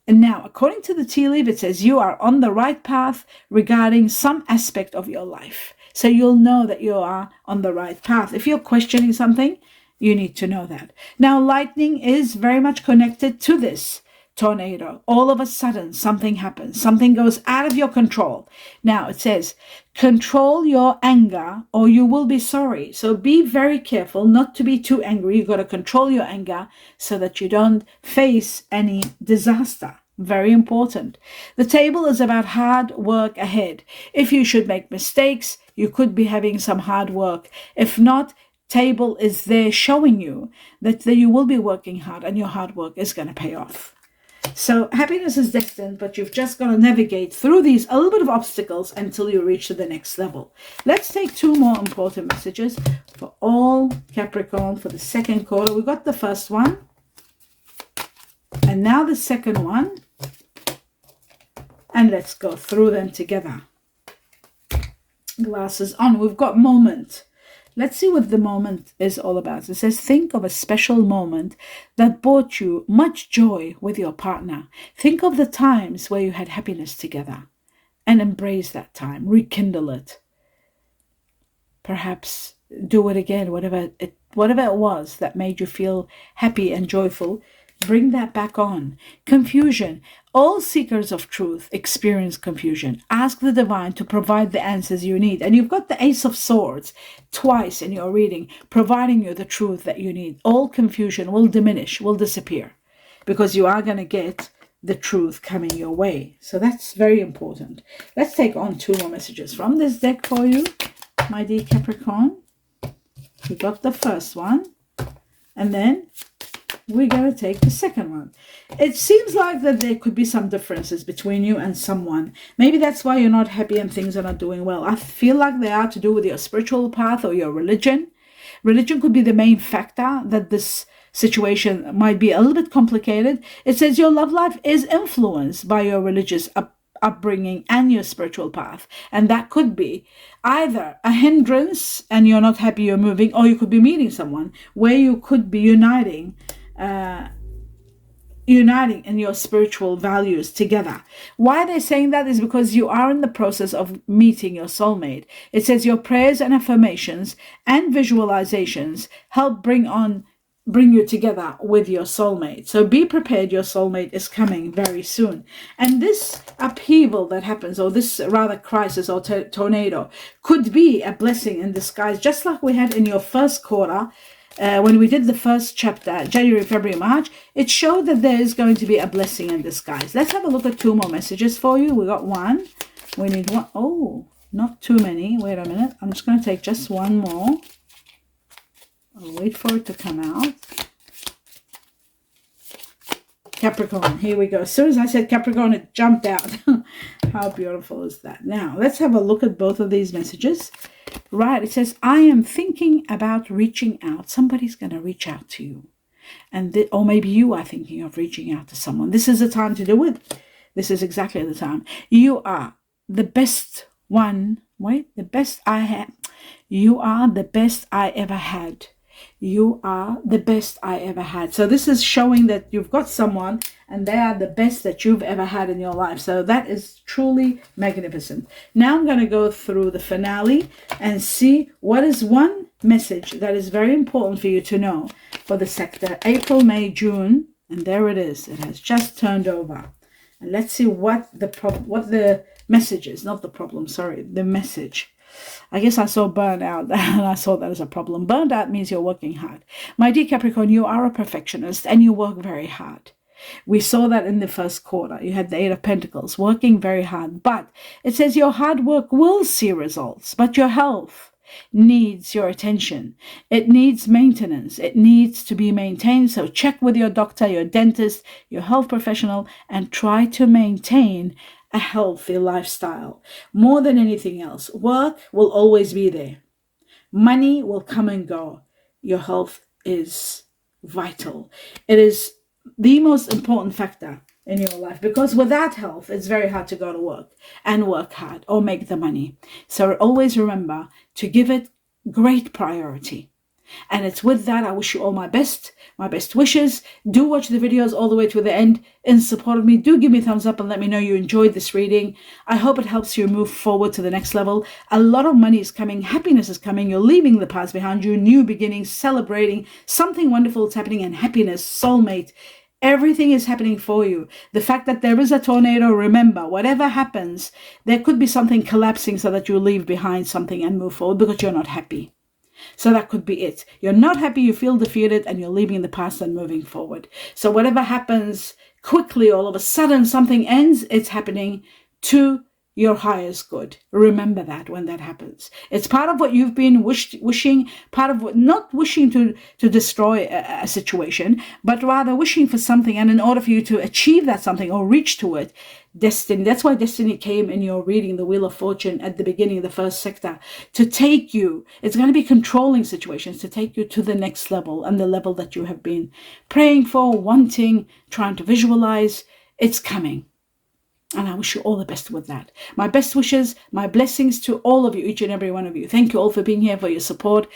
Speaker 1: And now, according to the tea leaf, it says you are on the right path regarding some aspect of your life. So you'll know that you are on the right path. If you're questioning something, you need to know that. Now, lightning is very much connected to this tornado. All of a sudden, something happens. Something goes out of your control. Now, it says, control your anger or you will be sorry. So be very careful not to be too angry. You've got to control your anger so that you don't face any disaster. Very important. The table is about hard work ahead. If you should make mistakes, you could be having some hard work. If not, table is there showing you that you will be working hard and your hard work is going to pay off. So happiness is destined, but you've just got to navigate through these a little bit of obstacles until you reach to the next level. Let's take 2 more important messages for all Capricorn for the second quarter. We got the first one. And now the second one. And let's go through them together. Glasses on. We've got moment. Let's see what the moment is all about. It says, think of a special moment that brought you much joy with your partner. Think of the times where you had happiness together and embrace that time. Rekindle it. Perhaps do it again, whatever it was that made you feel happy and joyful. Bring that back on. Confusion. All seekers of truth experience confusion. Ask the divine to provide the answers you need. And you've got the Ace of Swords twice in your reading, providing you the truth that you need. All confusion will diminish, will disappear, because you are going to get the truth coming your way. So that's very important. Let's take on 2 more messages from this deck for you, my dear Capricorn. We got the first one, and then we're going to take the second one. It seems like that there could be some differences between you and someone. Maybe that's why you're not happy and things are not doing well. I feel like they are to do with your spiritual path or your religion. Religion could be the main factor that this situation might be a little bit complicated. It says your love life is influenced by your religious upbringing and your spiritual path. And that could be either a hindrance and you're not happy you're moving, or you could be meeting someone where you could be uniting in your spiritual values together. Why they're saying that is because you are in the process of meeting your soulmate. It says your prayers and affirmations and visualizations help bring you together with your soulmate. So be prepared, your soulmate is coming very soon. And this upheaval that happens, or this rather crisis or tornado, could be a blessing in disguise, just like we had in your first quarter. When we did the first chapter, January, February, March, it showed that there is going to be a blessing in disguise. Let's have a look at 2 more messages for you. We got one. We need one. Oh, not too many. Wait a minute. I'm just going to take just one more. I'll wait for it to come out. Capricorn, here we go. As soon as I said Capricorn, it jumped out. How beautiful is that? Now, let's have a look at both of these messages. Right, it says, I am thinking about reaching out. Somebody's going to reach out to you. Or maybe you are thinking of reaching out to someone. This is the time to do it. This is exactly the time. You are the best one. Wait, the best I had. You are the best I ever had. You are the best I ever had. So this is showing that you've got someone and they are the best that you've ever had in your life. So that is truly magnificent. Now I'm going to go through the finale and see what is one message that is very important for you to know for the sector April, May, June. And there it is. It has just turned over. And let's see what the message is. Not the problem, sorry. The message. I guess I saw burned out and I saw that as a problem. Burned out means you're working hard. My dear Capricorn, you are a perfectionist and you work very hard. We saw that in the first quarter. You had the 8 of Pentacles, working very hard. But it says your hard work will see results, but your health needs your attention. It needs maintenance. It needs to be maintained. So check with your doctor, your dentist, your health professional, and try to maintain a healthy lifestyle. More than anything else, work will always be there. Money will come and go. Your health is vital. It is the most important factor in your life, because without health, it's very hard to go to work and work hard or make the money. So always remember to give it great priority. And it's with that, I wish you all my best wishes. Do watch the videos all the way to the end in support of me. Do give me a thumbs up and let me know you enjoyed this reading. I hope it helps you move forward to the next level. A lot of money is coming. Happiness is coming. You're leaving the past behind you. New beginnings, celebrating. Something wonderful is happening, and happiness, soulmate. Everything is happening for you. The fact that there is a tornado, remember, whatever happens, there could be something collapsing so that you leave behind something and move forward because you're not happy. So that could be it. You're not happy, you feel defeated, and you're leaving the past and moving forward. So whatever happens quickly, all of a sudden something ends, it's happening to your highest good. Remember that when that happens. It's part of what you've been wishing, part of what, not wishing to destroy a situation, but rather wishing for something. And in order for you to achieve that something or reach to it, destiny. That's why destiny came in your reading, the Wheel of Fortune at the beginning of the first sector, to take you. It's going to be controlling situations to take you to the next level, and the level that you have been praying for, wanting, trying to visualize. It's coming. And I wish you all the best with that. My best wishes, my blessings to all of you, each and every one of you. Thank you all for being here, for your support,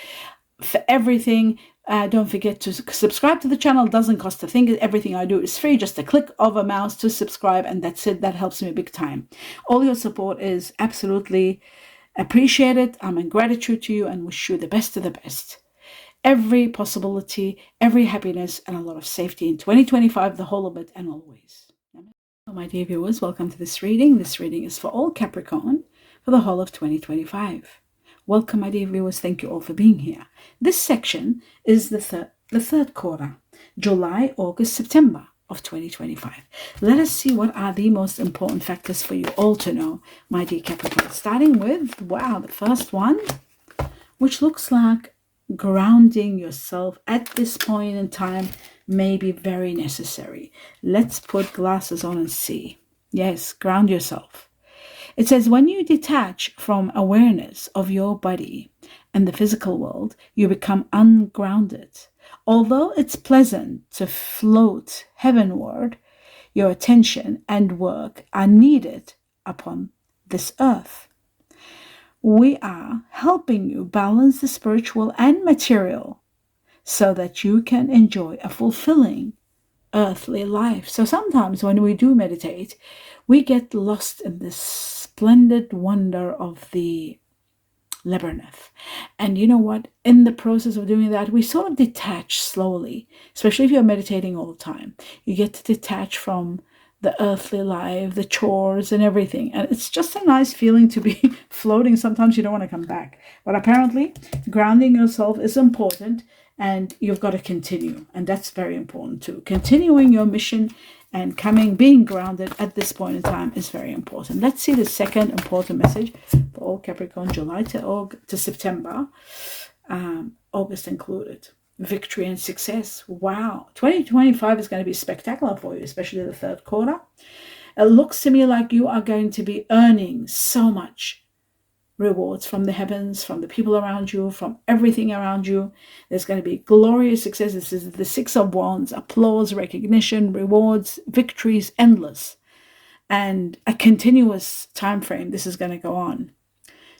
Speaker 1: for everything. Don't forget to subscribe to the channel. It doesn't cost a thing. Everything I do is free. Just a click of a mouse to subscribe, and that's it. That helps me big time. All your support is absolutely appreciated. I'm in gratitude to you and wish you the best of the best. Every possibility, every happiness, and a lot of safety in 2025, the whole of it, and always. My dear viewers, welcome to this reading. This reading is for all Capricorn for the whole of 2025. Welcome, my dear viewers. Thank you all for being here. This section is the third quarter, July, August, September of 2025. Let us see what are the most important factors for you all to know, my dear Capricorn. Starting with, wow, the first one, which looks like grounding yourself at this point in time may be very necessary. Let's put glasses on and see. Yes, ground yourself. It says when you detach from awareness of your body and the physical world, you become ungrounded. Although it's pleasant to float heavenward, your attention and work are needed upon this earth. we are helping you balance the spiritual and material so that you can enjoy a fulfilling earthly life. So sometimes when we do meditate, we get lost in this splendid wonder of the labyrinth. And you know what? In the process of doing that, we sort of detach slowly, especially if you're meditating all the time. You get to detach from the earthly life, the chores and everything. And it's just a nice feeling to be floating. Sometimes you don't want to come back. But apparently, grounding yourself is important and you've got to continue. And that's very important too. Continuing your mission and being grounded at this point in time is very important. Let's see the second important message for all Capricorn, July to September, August included. Victory and success. Wow. 2025 is going to be spectacular for you, especially the third quarter. It looks to me like you are going to be earning so much rewards from the heavens, from the people around you, from everything around you. There's going to be glorious success. This is the Six of Wands, applause, recognition, rewards, victories, endless. And a continuous time frame this is going to go on.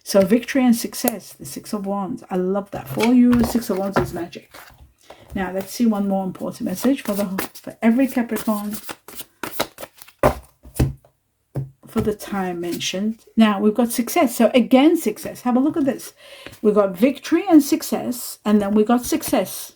Speaker 1: So victory and success, the Six of Wands. I love that. For you, Six of Wands is magic. Now, let's see one more important message for every Capricorn for the time mentioned. Now, we've got success. So again, success. Have a look at this. We've got victory and success, and then we got success.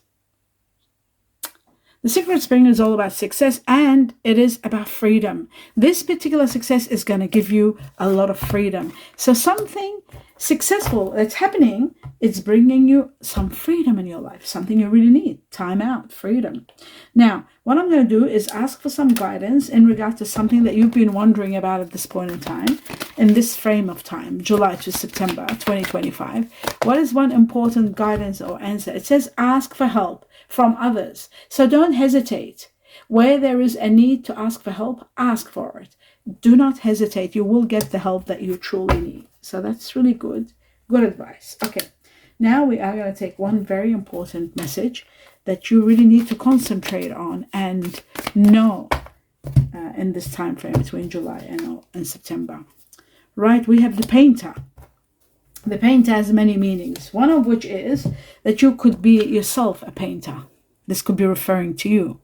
Speaker 1: The Secret Spring is all about success, and it is about freedom. This particular success is going to give you a lot of freedom. So something successful that's happening, it's bringing you some freedom in your life, something you really need. Time out, freedom. Now, what I'm going to do is ask for some guidance in regard to something that you've been wondering about at this point in time, in this frame of time, July to September 2025. What is one important guidance or answer? It says ask for help from others. So don't hesitate. Where there is a need to ask for help, ask for it. Do not hesitate. You will get the help that you truly need. So that's really good. Good advice. Okay. Now we are going to take one very important message that you really need to concentrate on and know in this time frame between July and September. Right? We have the painter. The painter has many meanings, one of which is that you could be yourself a painter. This could be referring to you.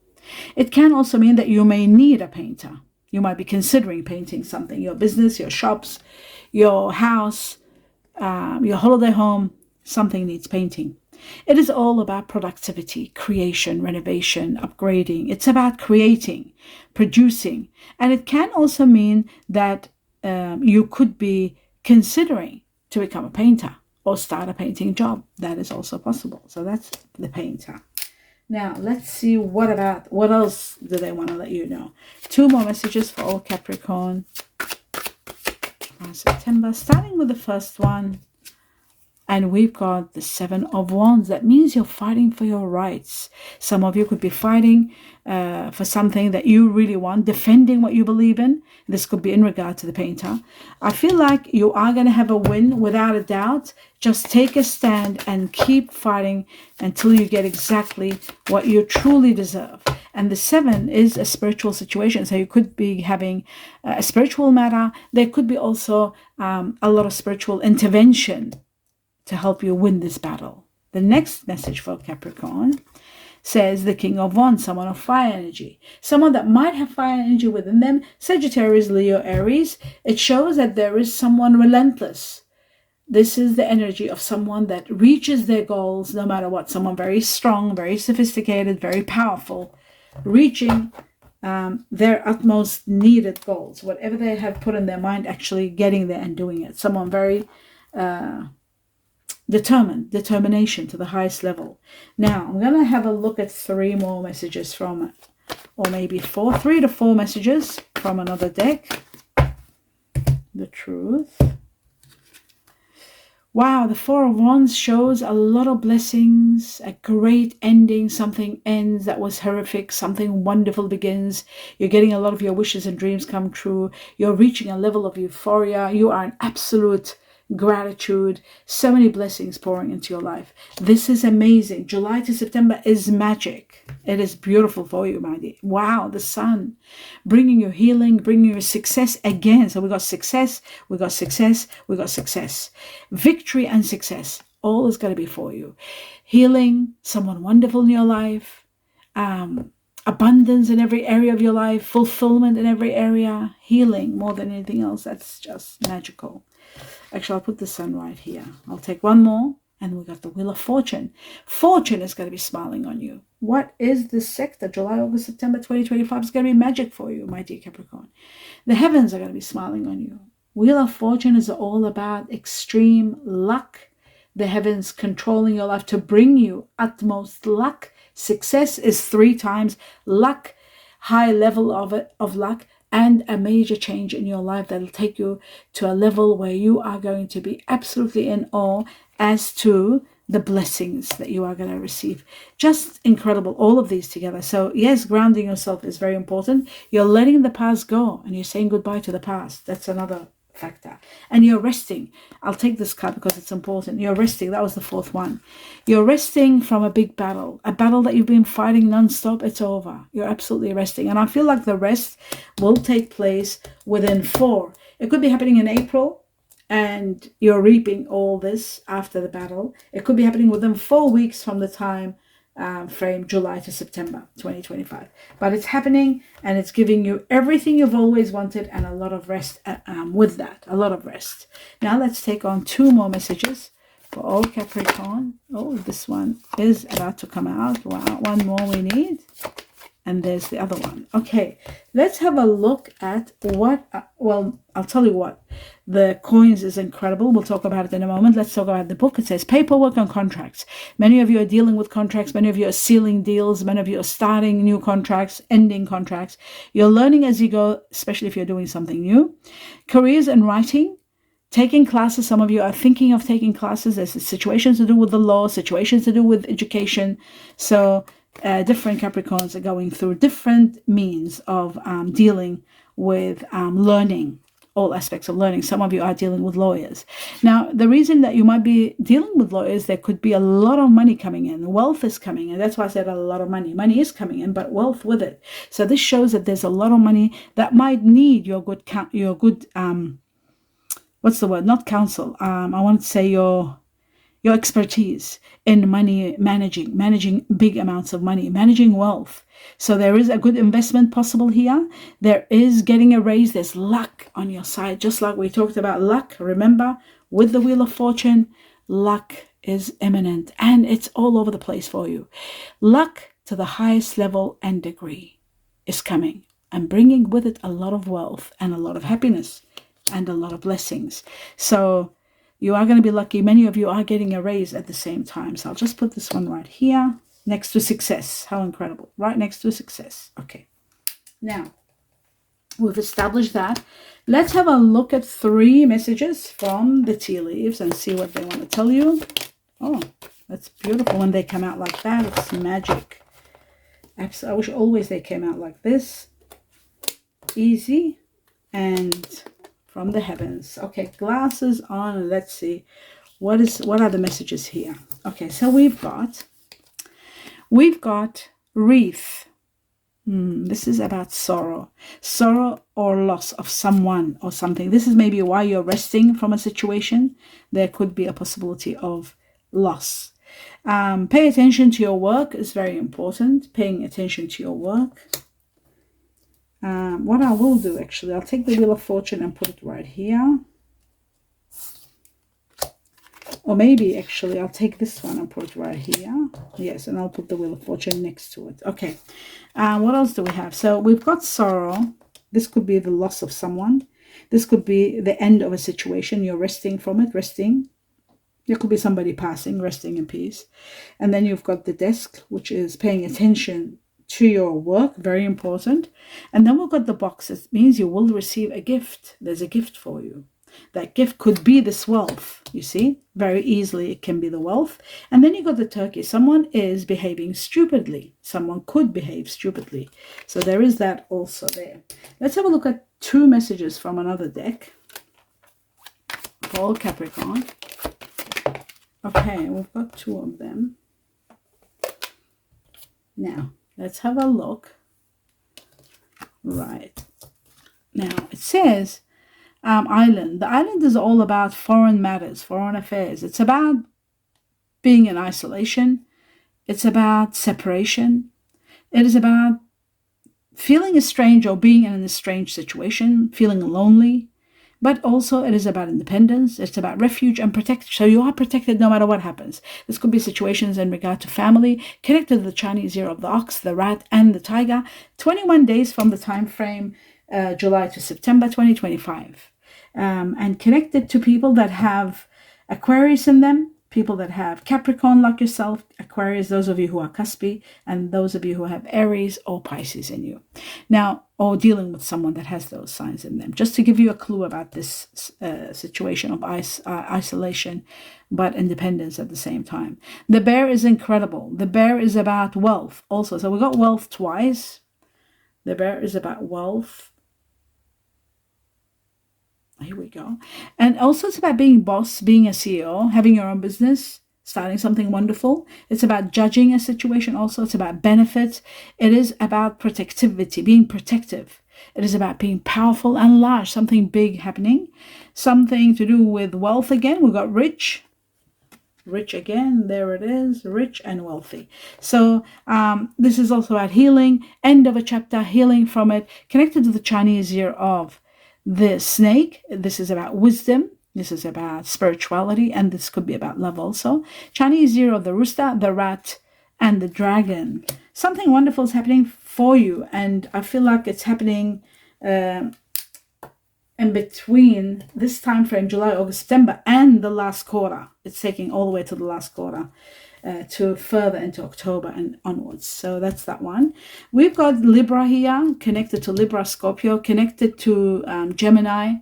Speaker 1: It can also mean that you may need a painter. You might be considering painting something, your business, your shops, your house, your holiday home, something needs painting. It is all about productivity, creation, renovation, upgrading. It's about creating, producing. And it can also mean that you could be considering to become a painter or start a painting job. That is also possible. So that's the painter. Now, let's see what else do they want to let you know. Two more messages for all Capricorn on September, starting with the first one. And we've got the Seven of Wands. That means you're fighting for your rights. Some of you could be fighting for something that you really want, defending what you believe in. This could be in regard to the painter. I feel like you are going to have a win without a doubt. Just take a stand and keep fighting until you get exactly what you truly deserve. And the seven is a spiritual situation. So you could be having a spiritual matter. There could be also a lot of spiritual intervention to help you win this battle. The next message for Capricorn says the King of Wands, someone of fire energy, someone that might have fire energy within them, Sagittarius, Leo, Aries. It shows that there is someone relentless. This is the energy of someone that reaches their goals no matter what, someone very strong, very sophisticated, very powerful, reaching their utmost needed goals, whatever they have put in their mind, actually getting there and doing it. Someone very determination to the highest level. Now, I'm going to have a look at three more messages from, or maybe three to four messages from another deck. The Truth. Wow, the Four of Wands shows a lot of blessings, a great ending. Something ends that was horrific. Something wonderful begins. You're getting a lot of your wishes and dreams come true. You're reaching a level of euphoria. You are an absolute gratitude, so many blessings pouring into your life. This is amazing. July to September is magic. It is beautiful for you, my dear. Wow, the sun bringing you healing, bringing you success again. So we got success, we got success, we got success. Victory and success. All is going to be for you. Healing, someone wonderful in your life, abundance in every area of your life, fulfillment in every area, healing more than anything else. That's just magical. Actually, I'll put the sun right here. I'll take one more, and we got the Wheel of Fortune. Fortune is going to be smiling on you. What is this sector? July, August, September 2025 is going to be magic for you, my dear Capricorn. The heavens are going to be smiling on you. Wheel of Fortune is all about extreme luck. The heavens controlling your life to bring you utmost luck. Success is 3 times luck, high level of luck, and a major change in your life that'll take you to a level where you are going to be absolutely in awe as to the blessings that you are going to receive. Just incredible, all of these together. So yes, grounding yourself is very important. You're letting the past go and you're saying goodbye to the past. That's another factor. And you're resting. I'll take this card because it's important. You're resting. That was the 4th one. You're resting from a big battle, a battle that you've been fighting non-stop. It's over. You're absolutely resting. And I feel like the rest will take place within 4. It could be happening in April and you're reaping all this after the battle. It could be happening within 4 weeks from the time frame, July to September 2025. But it's happening and it's giving you everything you've always wanted and a lot of rest with that. A lot of rest. Now let's take on 2 more messages for all Capricorn. Oh, this one is about to come out. Wow, 1 more we need. And there's the other one. Okay, let's have a look at what, well, I'll tell you what. The coins is incredible. We'll talk about it in a moment. Let's talk about the book. It says paperwork and contracts. Many of you are dealing with contracts. Many of you are sealing deals. Many of you are starting new contracts, ending contracts. You're learning as you go, especially if you're doing something new. Careers and writing. Taking classes. Some of you are thinking of taking classes. There's situations to do with the law, situations to do with education. So different Capricorns are going through different means of dealing with learning, all aspects of learning. Some of you are dealing with lawyers. Now, the reason that you might be dealing with lawyers, there could be a lot of money coming in. Wealth is coming in. That's why I said a lot of money. Money is coming in, but wealth with it. So this shows that there's a lot of money that might need your good, what's the word? Not counsel. I want to say your expertise in money managing big amounts of money, managing wealth. So there is a good investment possible here. There is getting a raise. There's luck on your side, just like we talked about luck. Remember, with the Wheel of Fortune, luck is imminent and it's all over the place for you. Luck to the highest level and degree is coming and bringing with it a lot of wealth and a lot of happiness and a lot of blessings. So you are going to be lucky. Many of you are getting a raise at the same time. So I'll just put this one right here next to success. How incredible. Right next to success. Okay. Now, we've established that. Let's have a look at 3 messages from the tea leaves and see what they want to tell you. Oh, that's beautiful when they come out like that. It's magic. I wish always they came out like this. Easy and from the heavens. Okay, glasses on. Let's see what are the messages here. Okay, so we've got wreath. This is about sorrow or loss of someone or something. This is maybe why you're resting from a situation. There could be a possibility of loss. Pay attention to your work is very important. Paying attention to your work. What I will do, actually, I'll take the Wheel of Fortune and put it right here. Or maybe, actually, I'll take this one and put it right here. Yes, and I'll put the Wheel of Fortune next to it. Okay. What else do we have? So we've got sorrow. This could be the loss of someone. This could be the end of a situation. You're resting from it, resting. There could be somebody passing, resting in peace. And then you've got the desk, which is paying attention to your work, very important. And then we've got the boxes. It means you will receive a gift. There's a gift for you. That gift could be this wealth, you see. Very easily it can be the wealth. And then you got the turkey. Someone is behaving stupidly. Someone could behave stupidly. So there is that also there. Let's have a look at 2 messages from another deck for all Capricorn. Okay, we've got 2 of them. Now, let's have a look. Right. Now, it says island. The island is all about foreign matters, foreign affairs. It's about being in isolation. It's about separation. It is about feeling estranged or being in a strange situation, feeling lonely. But also it is about independence. It's about refuge and protection. So you are protected no matter what happens. This could be situations in regard to family, connected to the Chinese year of the ox, the rat, and the tiger. 21 days from the time frame, July to September 2025. And connected to people that have Aquarius in them, people that have Capricorn like yourself, Aquarius, those of you who are cuspy, and those of you who have Aries or Pisces in you. Now, or dealing with someone that has those signs in them. Just to give you a clue about this situation of isolation, but independence at the same time. The bear is incredible. The bear is about wealth also. So we got wealth twice. The bear is about wealth. Here we go. And also it's about being boss, being a CEO, having your own business, starting something wonderful. It's about judging a situation also. It's about benefits. It is about protectivity, being protective. It is about being powerful and large, something big happening. Something to do with wealth again. We've got rich. Rich again, there it is, rich and wealthy. So this is also about healing, end of a chapter, healing from it, connected to the Chinese year of the snake. This is about wisdom. This is about spirituality, and this could be about love also. Chinese year of the rooster, the rat, and the dragon. Something wonderful is happening for you, and I feel like it's happening in between this time frame, July, August, September, and the last quarter. It's taking all the way to the last quarter, to further into October and onwards. So that's that one. We've got Libra here, connected to Libra, Scorpio, connected to Gemini,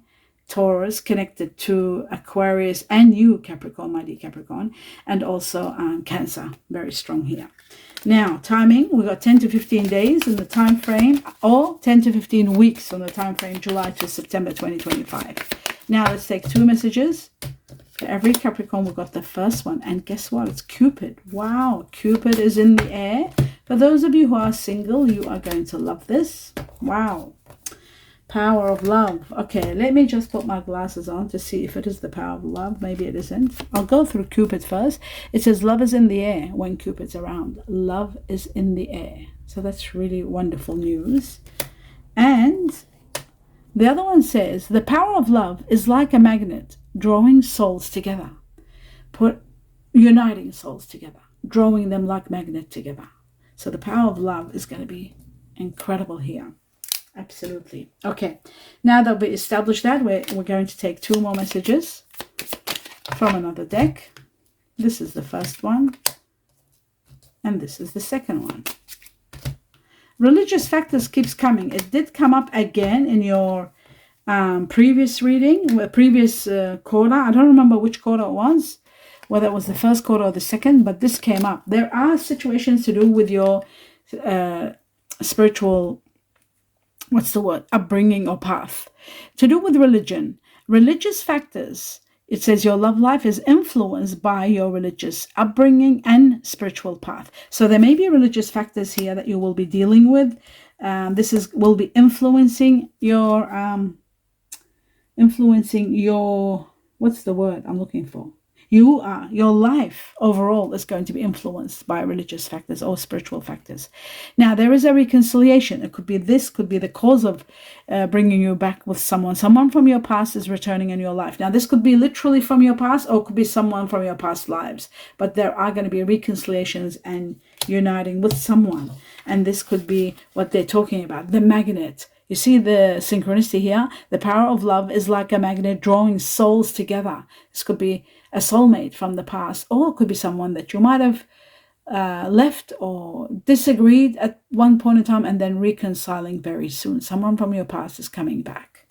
Speaker 1: Taurus, connected to Aquarius, and you, Capricorn, my dear Capricorn, and also Cancer, very strong here. Now, timing, we've got 10 to 15 days in the time frame, or 10 to 15 weeks on the time frame, July to September 2025. Now, let's take 2 messages. For every Capricorn, we've got the first one. And guess what? It's Cupid. Wow, Cupid is in the air. For those of you who are single, you are going to love this. Wow. Power of love. Okay, let me just put my glasses on to see if it is the power of love. Maybe it isn't. I'll go through Cupid first. It says love is in the air when Cupid's around. Love is in the air. So that's really wonderful news. And the other one says the power of love is like a magnet, drawing souls together. Uniting souls together. Drawing them like magnet together. So the power of love is going to be incredible here. Absolutely. Okay, now that we established that, we're going to take 2 more messages from another deck. This is the first one, and this is the second one. Religious factors keeps coming. It did come up again in your previous reading, previous quarter. I don't remember which quarter it was, whether it was the first quarter or the second, but this came up. There are situations to do with your spiritual, upbringing or path, to do with religion. Religious factors, it says your love life is influenced by your religious upbringing and spiritual path. So there may be religious factors here that you will be dealing with. Will be influencing your, what's the word I'm looking for? Your life overall is going to be influenced by religious factors or spiritual factors. Now, there is a reconciliation. It could be the cause of bringing you back with someone. Someone from your past is returning in your life. Now, this could be literally from your past, or it could be someone from your past lives. But there are going to be reconciliations and uniting with someone. And this could be what they're talking about, the magnet. You see the synchronicity here? The power of love is like a magnet drawing souls together. This could be a soulmate from the past, or it could be someone that you might have left or disagreed at one point in time and then reconciling very soon. Someone from your past is coming back.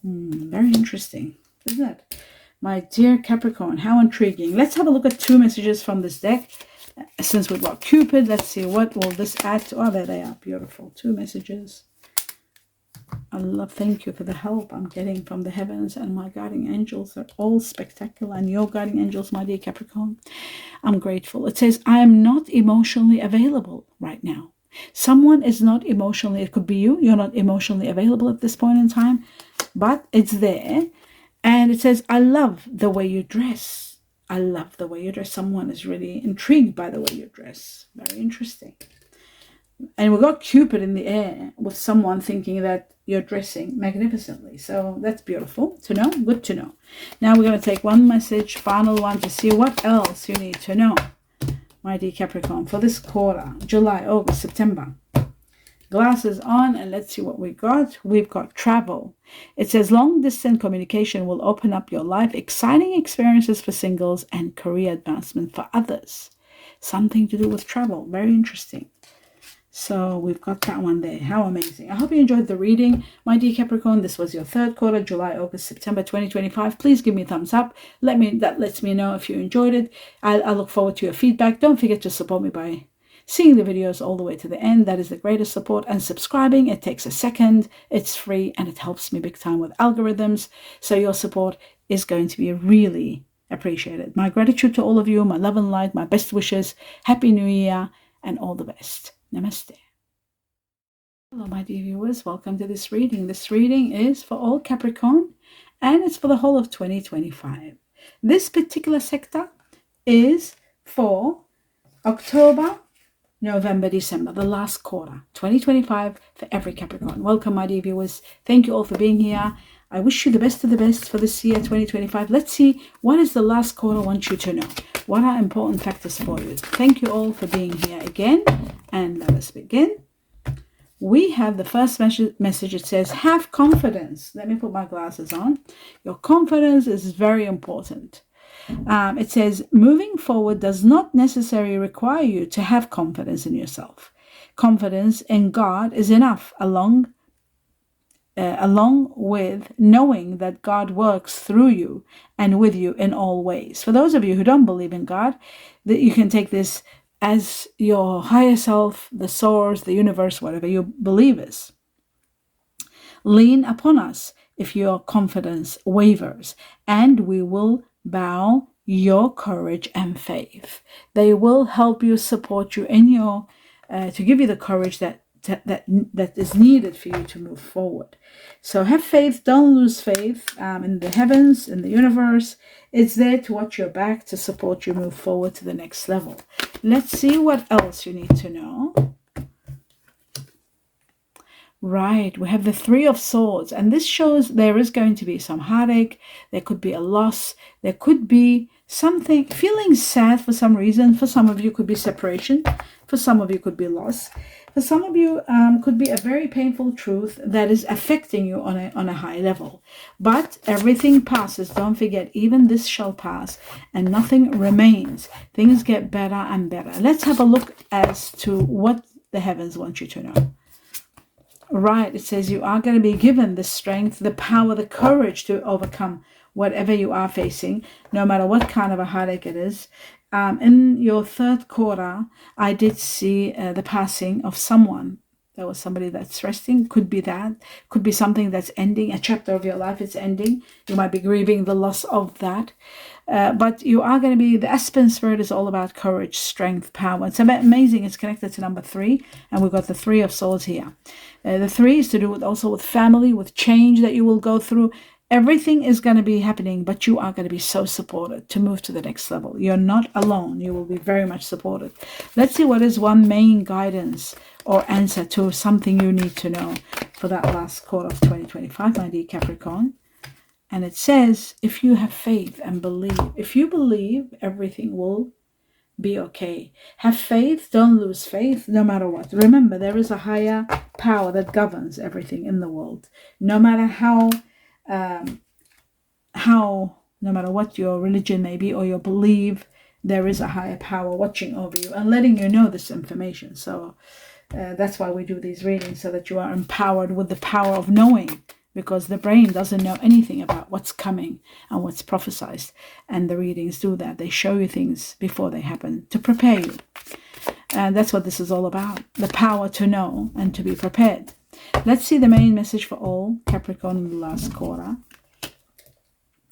Speaker 1: Very interesting, isn't it? My dear Capricorn, how intriguing. Let's have a look at 2 messages from this deck. Since we've got Cupid, let's see what will this add to. Oh, there they are. Beautiful. 2 messages. thank you for the help I'm getting from the heavens, and my guiding angels are all spectacular, and your guiding angels, my dear Capricorn, I'm grateful. It says, I am not emotionally available right now. Someone is not emotionally, it could be you're not emotionally available at this point in time, but it's there. And it says, I love the way you dress. I love the way you dress. Someone is really intrigued by the way you dress. Very interesting. And we got Cupid in the air with someone thinking that you're dressing magnificently. So that's beautiful to know. Good to know. Now we're going to take one message, final one, to see what else you need to know, my dear Capricorn, for this quarter, July, August, September. Glasses on, and let's see what we got. We've got travel. It says long distance communication will open up your life, exciting experiences for singles, and career advancement for others. Something to do with travel. Very interesting. So we've got that one there. How amazing. I hope you enjoyed the reading, my dear Capricorn. This was your third quarter, July, August, September 2025. Please give me a thumbs up. That lets me know if you enjoyed it. I look forward to your feedback. Don't forget to support me by seeing the videos all the way to the end. That is the greatest support. And subscribing, it takes a second. It's free, and it helps me big time with algorithms. So your support is going to be really appreciated. My gratitude to all of you, my love and light, my best wishes. Happy New Year and all the best. Namaste. Hello, my dear viewers. Welcome to this reading. This reading is for all Capricorn, and it's for the whole of 2025. This particular sector is for October, November, December, the last quarter, 2025 for every Capricorn. Welcome, my dear viewers. Thank you all for being here. I wish you the best of the best for this year, 2025. Let's see what is the last quarter wants you to know. What are important factors for you? Thank you all for being here again, and let us begin. We have the first message. It says, have confidence. Let me put my glasses on. Your confidence is very important. It says, moving forward does not necessarily require you to have confidence in yourself. Confidence in God is enough, along with knowing that God works through you and with you in all ways. For those of you who don't believe in God, that you can take this as your higher self, the source, the universe, whatever you believe is. Lean upon us if your confidence wavers, and we will bow your courage and faith. They will help you, support you in your, to give you the courage that is needed for you to move forward. So have faith. Don't lose faith in the heavens, in the universe. It's there to watch your back, to support you move forward to the next level. Let's see what else you need to know. Right, we have the Three of Swords, and this shows there is going to be some heartache. There could be a loss. There could be something, feeling sad for some reason. For some of you, could be separation. For some of you, could be loss. For some of you, could be a very painful truth that is affecting you on a high level. But everything passes. Don't forget, even this shall pass, and nothing remains. Things get better and better. Let's have a look as to what the heavens want you to know. Right, it says you are going to be given the strength, the power, the courage to overcome whatever you are facing, no matter what kind of a heartache it is. In your third quarter, I did see the passing of someone. There was somebody that's resting. Could be that. Could be something that's ending. A chapter of your life is ending. You might be grieving the loss of that. But you are going to be, the Aspen Spirit is all about courage, strength, power. It's amazing. It's connected to number 3. And we've got the Three of Swords here. The 3 is to do with also with family, with change that you will go through. Everything is going to be happening, but you are going to be so supported to move to the next level. You're not alone. You will be very much supported. Let's see what is one main guidance or answer to something you need to know for that last quarter of 2025, my dear Capricorn. And it says, if you have faith and believe, if you believe, everything will be okay. Have faith. Don't lose faith, no matter what. Remember, there is a higher power that governs everything in the world. No matter no matter what your religion may be or your belief, there is a higher power watching over you and letting you know this information. So that's why we do these readings, so that you are empowered with the power of knowing, because the brain doesn't know anything about what's coming and what's prophesized. And the readings do that. They show you things before they happen to prepare you. And that's what this is all about. The power to know and to be prepared. Let's see the main message for all Capricorn in the last quarter.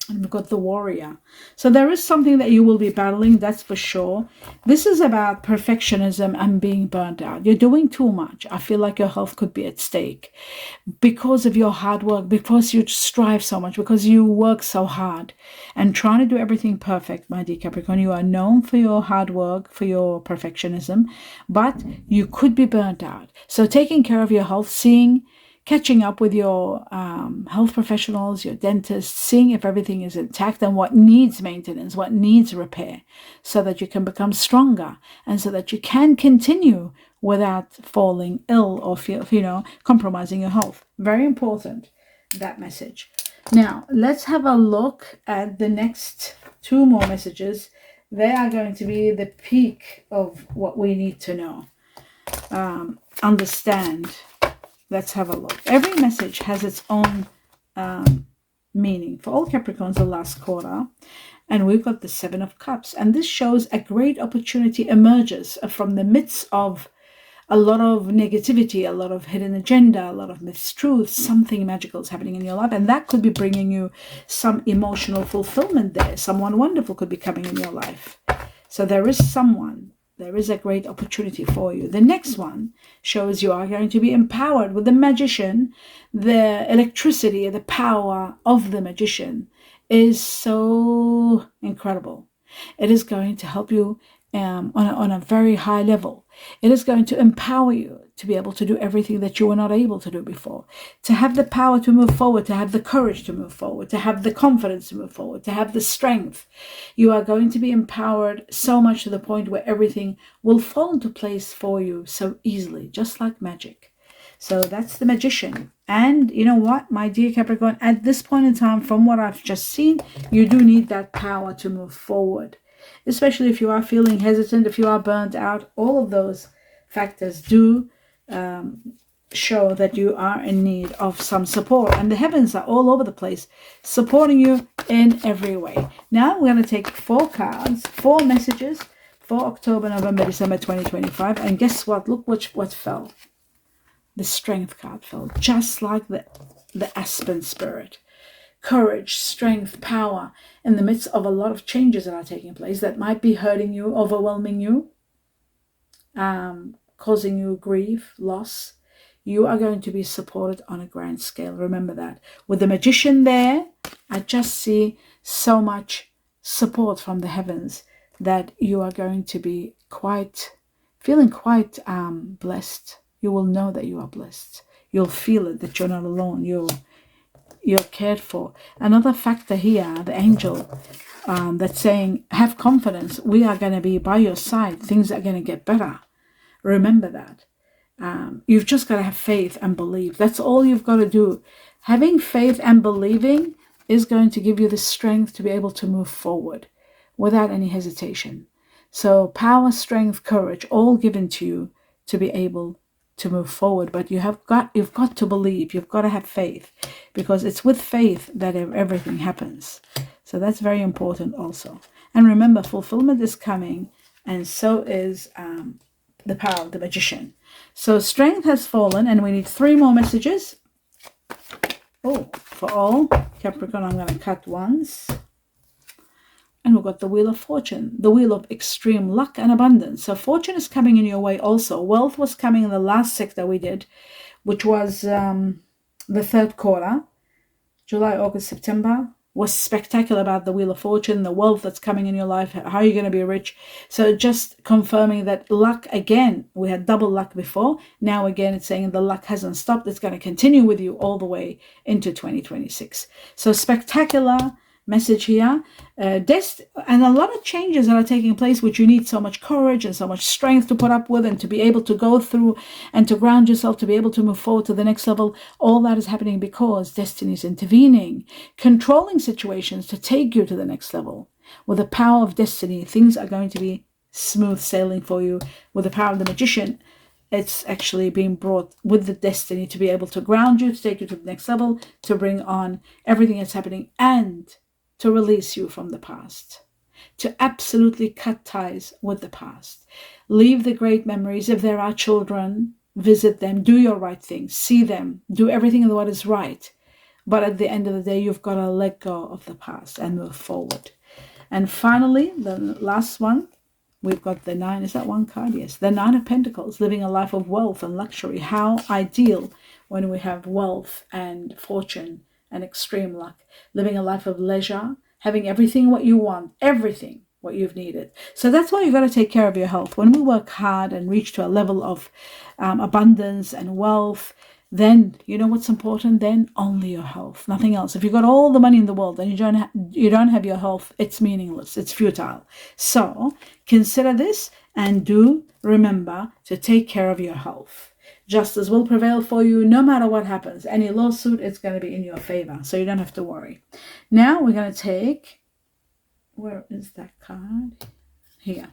Speaker 1: And we've got the Warrior. So there is something that you will be battling, that's for sure. This is about perfectionism and being burnt out. You're doing too much. I feel like your health could be at stake because of your hard work, because you strive so much, because you work so hard and trying to do everything perfect, my dear Capricorn. You are known for your hard work, for your perfectionism, but you could be burnt out. So taking care of your health, catching up with your health professionals, your dentist, seeing if everything is intact and what needs maintenance, what needs repair, so that you can become stronger and so that you can continue without falling ill or compromising your health. Very important, that message. Now, let's have a look at the next two more messages. They are going to be the peak of what we need to know. Understand. Let's have a look. Every message has its own meaning. For all Capricorns, the last quarter. And we've got the Seven of Cups. And this shows a great opportunity emerges from the midst of a lot of negativity, a lot of hidden agenda, a lot of mistruths. Something magical is happening in your life. And that could be bringing you some emotional fulfillment there. Someone wonderful could be coming in your life. So there is a great opportunity for you. The next one shows you are going to be empowered with the Magician. The electricity, the power of the Magician is so incredible. It is going to help you on a very high level. It is going to empower you to be able to do everything that you were not able to do before, to have the power to move forward, to have the courage to move forward, to have the confidence to move forward, to have the strength. You are going to be empowered so much to the point where everything will fall into place for you so easily, just like magic. So that's the Magician. And you know what, my dear Capricorn, at this point in time, from what I've just seen, you do need that power to move forward. Especially if you are feeling hesitant, if you are burnt out, all of those factors do show that you are in need of some support. And the heavens are all over the place, supporting you in every way. Now we're going to take 4 cards, 4 messages for October, November, December 2025. And guess what? Look what fell. The Strength card fell, just like the Aspen Spirit. Courage, strength, power in the midst of a lot of changes that are taking place that might be hurting you, overwhelming you, causing you grief, loss. You are going to be supported on a grand scale. Remember that. With the Magician there, I just see so much support from the heavens that you are going to be feeling quite blessed. You will know that you are blessed. You'll feel it, that you're not alone. You're cared for. Another factor here, the angel that's saying, have confidence. We are going to be by your side. Things are going to get better. Remember that. You've just got to have faith and believe. That's all you've got to do. Having faith and believing is going to give you the strength to be able to move forward without any hesitation. So power, strength, courage, all given to you to be able to move forward. But you've got to believe. You've got to have faith, because it's with faith that everything happens. So that's very important also. And remember, fulfillment is coming, and so is the power of the Magician. So strength has fallen, and we need 3 more messages. Oh, for all Capricorn, I'm going to cut once. And we've got the Wheel of Fortune, the wheel of extreme luck and abundance. So fortune is coming in your way also. Wealth was coming in the last sector we did, which was the 3rd quarter. July, August, September was spectacular about the Wheel of Fortune, the wealth that's coming in your life, how you're going to be rich. So just confirming that luck again, we had double luck before. Now again, it's saying the luck hasn't stopped. It's going to continue with you all the way into 2026. So spectacular message here. And a lot of changes that are taking place, which you need so much courage and so much strength to put up with, and to be able to go through and to ground yourself, to be able to move forward to the next level. All that is happening because destiny is intervening, controlling situations to take you to the next level. With the power of destiny, things are going to be smooth sailing for you. With the power of the Magician, it's actually being brought with the destiny to be able to ground you, to take you to the next level, to bring on everything that's happening, and to release you from the past, to absolutely cut ties with the past. Leave the great memories. If there are children, visit them, do your right thing, see them, do everything in what is right. But at the end of the day, you've got to let go of the past and move forward. And finally, the last one, we've got the 9. Is that one card? Yes. The 9 of Pentacles, living a life of wealth and luxury. How ideal when we have wealth and fortune and extreme luck. Living a life of leisure, having everything what you want, everything what you've needed. So that's why you've got to take care of your health. When we work hard and reach to a level of abundance and wealth, then you know what's important? Then only your health, nothing else. If you've got all the money in the world and you don't have your health, it's meaningless, it's futile. So consider this and do remember to take care of your health. Justice will prevail for you no matter what happens. Any lawsuit, it's going to be in your favor, so you don't have to worry. Now we're going to take, where is that card? Here.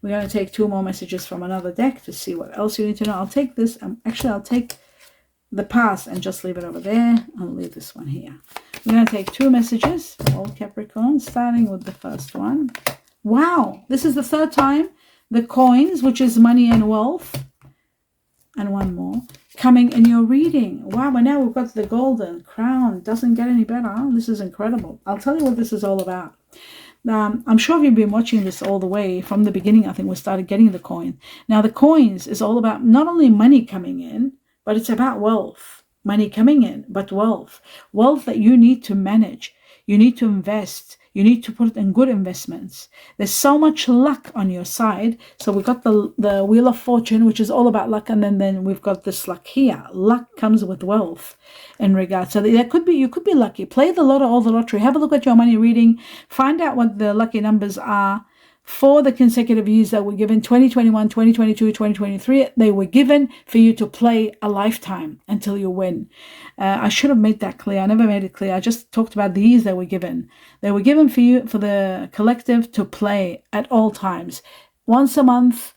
Speaker 1: We're going to take 2 more messages from another deck to see what else you need to know. I'll take this. Actually, I'll take the past and just leave it over there. I'll leave this one here. We're going to take 2 messages for all Capricorn, starting with the first one. Wow, this is the 3rd time the coins, which is money and wealth, and one more, coming in your reading. Wow, and now we've got the golden crown. Doesn't get any better. This is incredible. I'll tell you what this is all about. I'm sure you've been watching this all the way from the beginning. I think we started getting the coin. Now the coins is all about not only money coming in, but it's about wealth. Money coming in, but wealth. Wealth that you need to manage. You need to invest. You need to put it in good investments. There's so much luck on your side. So we've got the Wheel of Fortune, which is all about luck. And then we've got this luck here. Luck comes with wealth in regards. So you could be lucky. Play the lotto or the lottery. Have a look at your money reading. Find out what the lucky numbers are for the consecutive years that were given, 2021, 2022, 2023. They were given for you to play a lifetime until you win. I should have made that clear. I never made it clear. I just talked about the years they were given. They were given for you, for the collective, to play at all times. Once a month,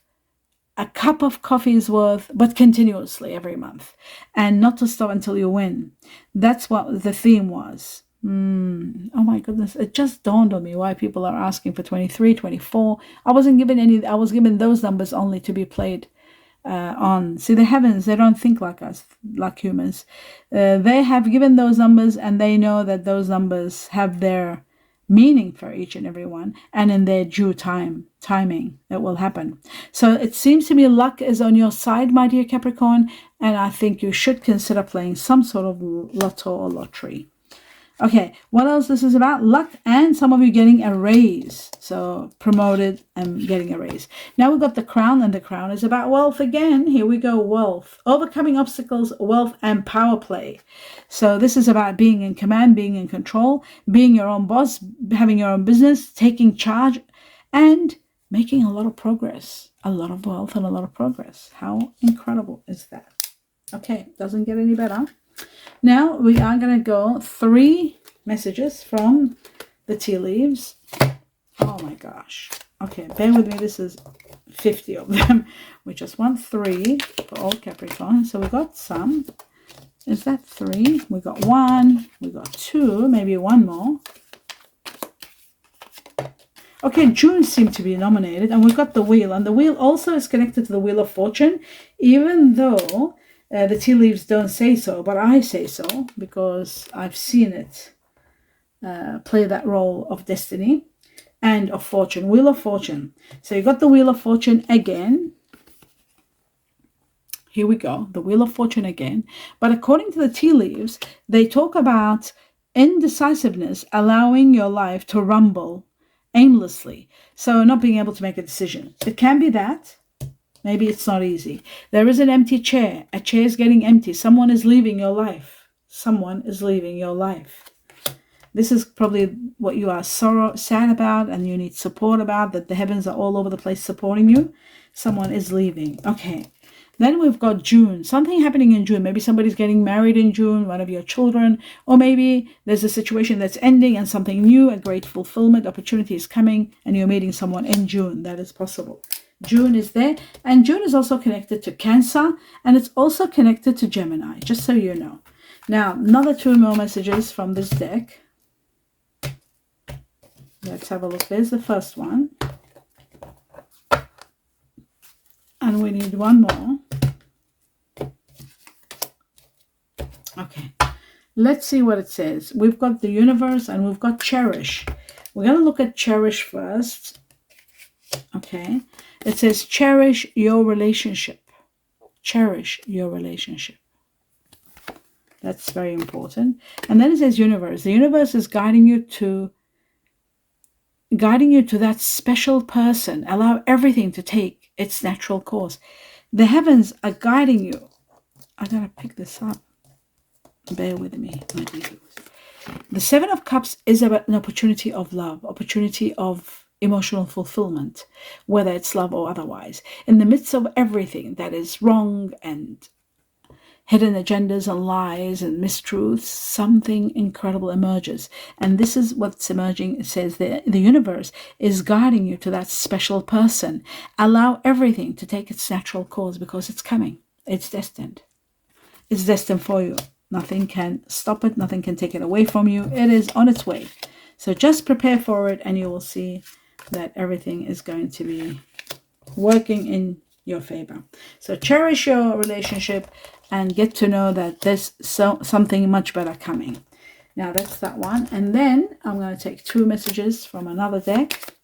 Speaker 1: a cup of coffee is worth, but continuously every month. And not to stop until you win. That's what the theme was. Oh my goodness, it just dawned on me why people are asking for 23, 24. I wasn't given any, I was given those numbers only to be played on. See, the heavens, they don't think like us, like humans. They have given those numbers, and they know that those numbers have their meaning for each and every one, and in their due timing it will happen. So it seems to me luck is on your side, my dear Capricorn, and I think you should consider playing some sort of lotto or lottery. Okay, what else this is about? Luck, and some of you getting a raise. So promoted and getting a raise. Now we've got the crown, and the crown is about wealth again. Here we go, wealth. Overcoming obstacles, wealth, and power play. So this is about being in command, being in control, being your own boss, having your own business, taking charge, and making a lot of progress. A lot of wealth and a lot of progress. How incredible is that? Okay, doesn't get any better. Now we are going to go 3 messages from the tea leaves. Oh my gosh. Okay, bear with me. This is 50 of them. We just want 3 for all Capricorn. So we got some. Is that 3? We got 1. We got 2. Maybe 1 more. Okay, June seemed to be nominated. And we got the wheel. And the wheel also is connected to the Wheel of Fortune. Even though the tea leaves don't say so, but I say so because I've seen it play that role of destiny and of fortune. Wheel of Fortune. So you got the Wheel of Fortune again. Here we go, the Wheel of Fortune again. But according to the tea leaves, they talk about indecisiveness, allowing your life to rumble aimlessly. So not being able to make a decision. It can be that. Maybe it's not easy. There is an empty chair. A chair is getting empty. Someone is leaving your life. Someone is leaving your life. This is probably what you are sad about and you need support about, that the heavens are all over the place supporting you. Someone is leaving. Okay. Then we've got June. Something happening in June. Maybe somebody's getting married in June, one of your children. Or maybe there's a situation that's ending and something new, a great fulfillment opportunity is coming, and you're meeting someone in June. That is possible. June is there, and June is also connected to Cancer, and it's also connected to Gemini, just so you know. Now, another 2 more messages from this deck. Let's have a look. There's the first one. And we need 1 more. Okay, let's see what it says. We've got the universe and we've got cherish. We're going to look at cherish first. Okay, it says cherish your relationship. Cherish your relationship. That's very important. And then it says universe. The universe is guiding you to that special person. Allow everything to take its natural course. The heavens are guiding you. I gotta pick this up. Bear with me, my dears. The Seven of Cups is about an opportunity of love, opportunity of emotional fulfillment, whether it's love or otherwise. In the midst of everything that is wrong and hidden agendas and lies and mistruths, something incredible emerges. And this is what's emerging. It says the universe is guiding you to that special person. Allow everything to take its natural course because it's coming. It's destined. It's destined for you. Nothing can stop it. Nothing can take it away from you. It is on its way. So just prepare for it and you will see that everything is going to be working in your favor. So cherish your relationship and get to know that there's something much better coming. Now that's that one. And then I'm going to take 2 messages from another deck.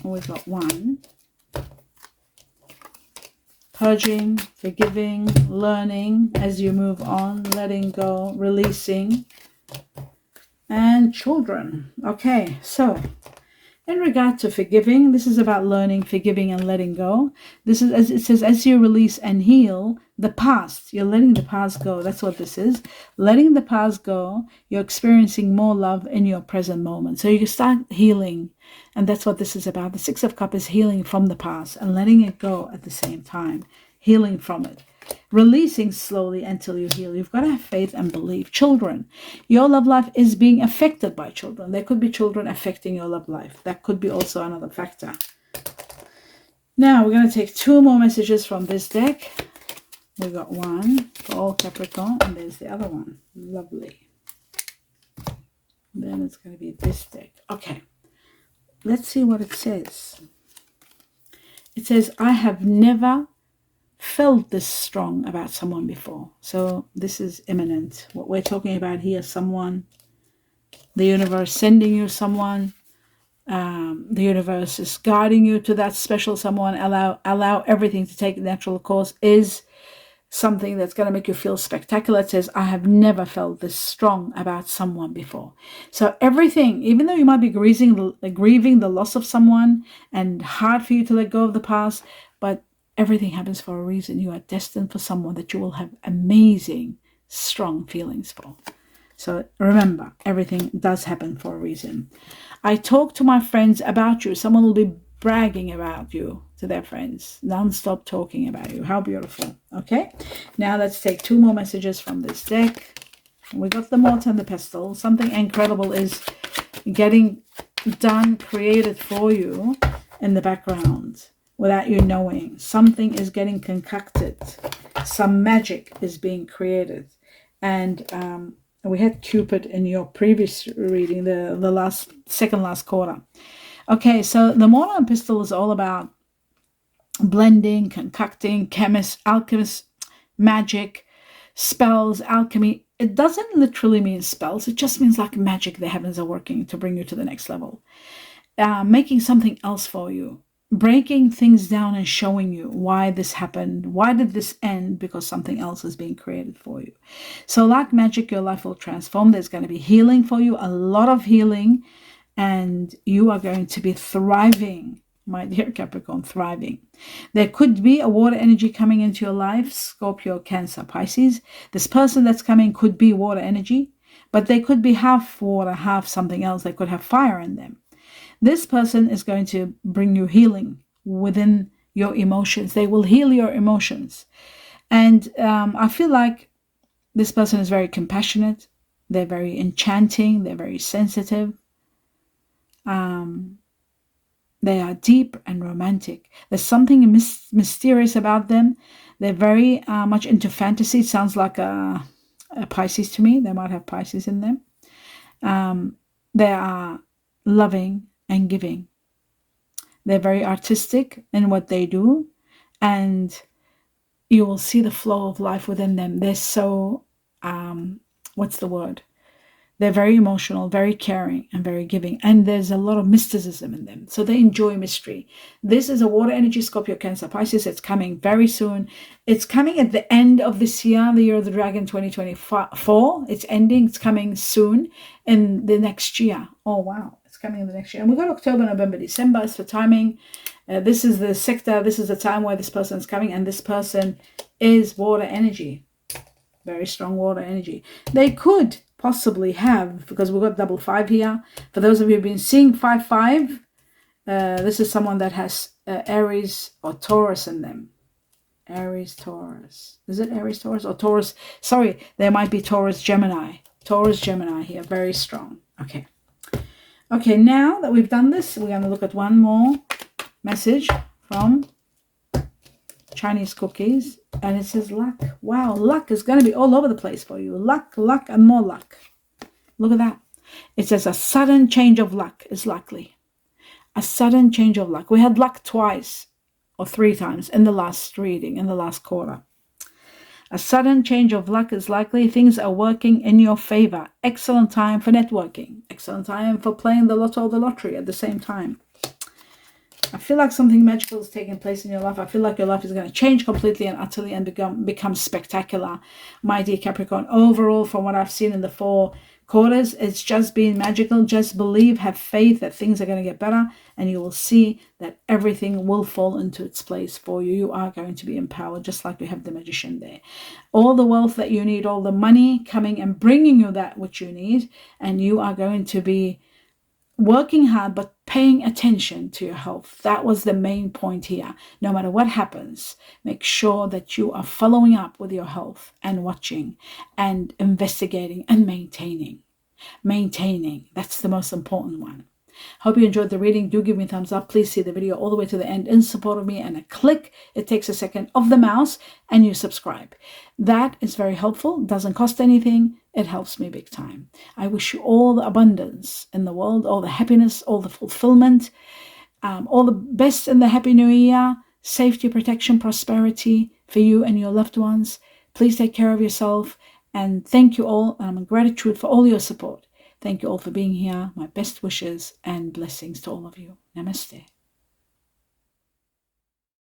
Speaker 1: We've got one. Purging, forgiving, learning as you move on, letting go, releasing, and children. Okay, so in regard to forgiving, this is about learning, forgiving, and letting go. This is, as it says, as you release and heal the past, you're letting the past go. That's what this is. Letting the past go, you're experiencing more love in your present moment. So you can start healing, and that's what this is about. The Six of Cups is healing from the past and letting it go at the same time, healing from it. Releasing slowly until you heal. You've got to have faith and believe. Children, your love life is being affected by children. There could be children affecting your love life. That could be also another factor. Now we're going to take 2 more messages from this deck. We got one for all Capricorn and there's the other one. Lovely. Then it's going to be this deck. Okay, let's see what it says. It says, I have never felt this strong about someone before. So this is imminent. What we're talking about here, someone, the universe sending you someone, the universe is guiding you to that special someone. Allow everything to take a natural course is something that's going to make you feel spectacular. It says, I have never felt this strong about someone before. So everything, even though you might be grieving the loss of someone and hard for you to let go of the past, but everything happens for a reason. You are destined for someone that you will have amazing, strong feelings for. So remember, everything does happen for a reason. I talk to my friends about you. Someone will be bragging about you to their friends, non-stop talking about you. How beautiful. Okay, now let's take 2 more messages from this deck. We got the Mortar and the Pestle. Something incredible is getting done, created for you in the background without you knowing. Something is getting concocted. Some magic is being created. And we had Cupid in your previous reading, the second last quarter. Okay, so the Mortar and Pestle is all about blending, concocting, alchemist, magic, spells, alchemy. It doesn't literally mean spells. It just means like magic. The heavens are working to bring you to the next level. Making something else for you. Breaking things down and showing you why this happened. Why did this end? Because something else is being created for you. So like magic, your life will transform. There's going to be healing for you. A lot of healing. And you are going to be thriving, my dear Capricorn, thriving. There could be a water energy coming into your life, Scorpio, Cancer, Pisces. This person that's coming could be water energy, but they could be half water, half something else. They could have fire in them. This person is going to bring you healing within your emotions. They will heal your emotions. And I feel like this person is very compassionate. They're very enchanting. They're very sensitive. They are deep and romantic. There's something mysterious about them. They're very much into fantasy. It sounds like a Pisces to me. They might have Pisces in them. They are loving and giving. They're very artistic in what they do. And you will see the flow of life within them. They're so, what's the word? They're very emotional, very caring, and very giving. And there's a lot of mysticism in them. So they enjoy mystery. This is a water energy, Scorpio, Cancer, Pisces. It's coming very soon. It's coming at the end of this year, the year of the dragon 2024. It's ending. It's coming soon in the next year. Oh, wow. It's coming in the next year. And we've got October, November, December. It's for timing. This is the sector. This is the time where this person is coming. And this person is water energy. Very strong water energy. They could possibly have, because we've got double 5 here. For those of you who've been seeing 5-5, this is someone that has Aries or Taurus in them. Aries, Taurus. Is it Aries, Taurus, or Taurus? Sorry, there might be Taurus, Gemini. Taurus, Gemini here. Very strong. Okay. Okay, now that we've done this, we're going to look at one more message from Chinese cookies, and it says luck. Wow, luck is going to be all over the place for you. Luck, luck, and more luck. Look at that. It says a sudden change of luck is likely. A sudden change of luck. We had luck twice or 3 times in the last reading, in the last quarter. A sudden change of luck is likely. Things are working in your favor. Excellent time for networking. Excellent time for playing the lotto or the lottery at the same time. I feel like something magical is taking place in your life. I feel like your life is going to change completely and utterly and become spectacular, my dear Capricorn. Overall, from what I've seen in the 4 quarters, it's just been magical. Just believe, have faith that things are going to get better, and you will see that everything will fall into its place for you. You are going to be empowered, just like we have the magician there. All the wealth that you need, all the money coming and bringing you that which you need, and you are going to be working hard, but paying attention to your health. That was the main point here. No matter what happens, make sure that you are following up with your health and watching and investigating and maintaining. Maintaining. That's the most important one. Hope you enjoyed the reading. Do give me a thumbs up. Please see the video all the way to the end in support of me, and a click, it takes a second, of the mouse, and you subscribe. That is very helpful. Doesn't cost anything. It helps me big time. I wish you all the abundance in the world, all the happiness, all the fulfillment, all the best in the happy new year, safety, protection, prosperity for you and your loved ones. Please take care of yourself, and thank you all. I'm in gratitude for all your support. Thank you all for being here. My best wishes and blessings to all of you. Namaste.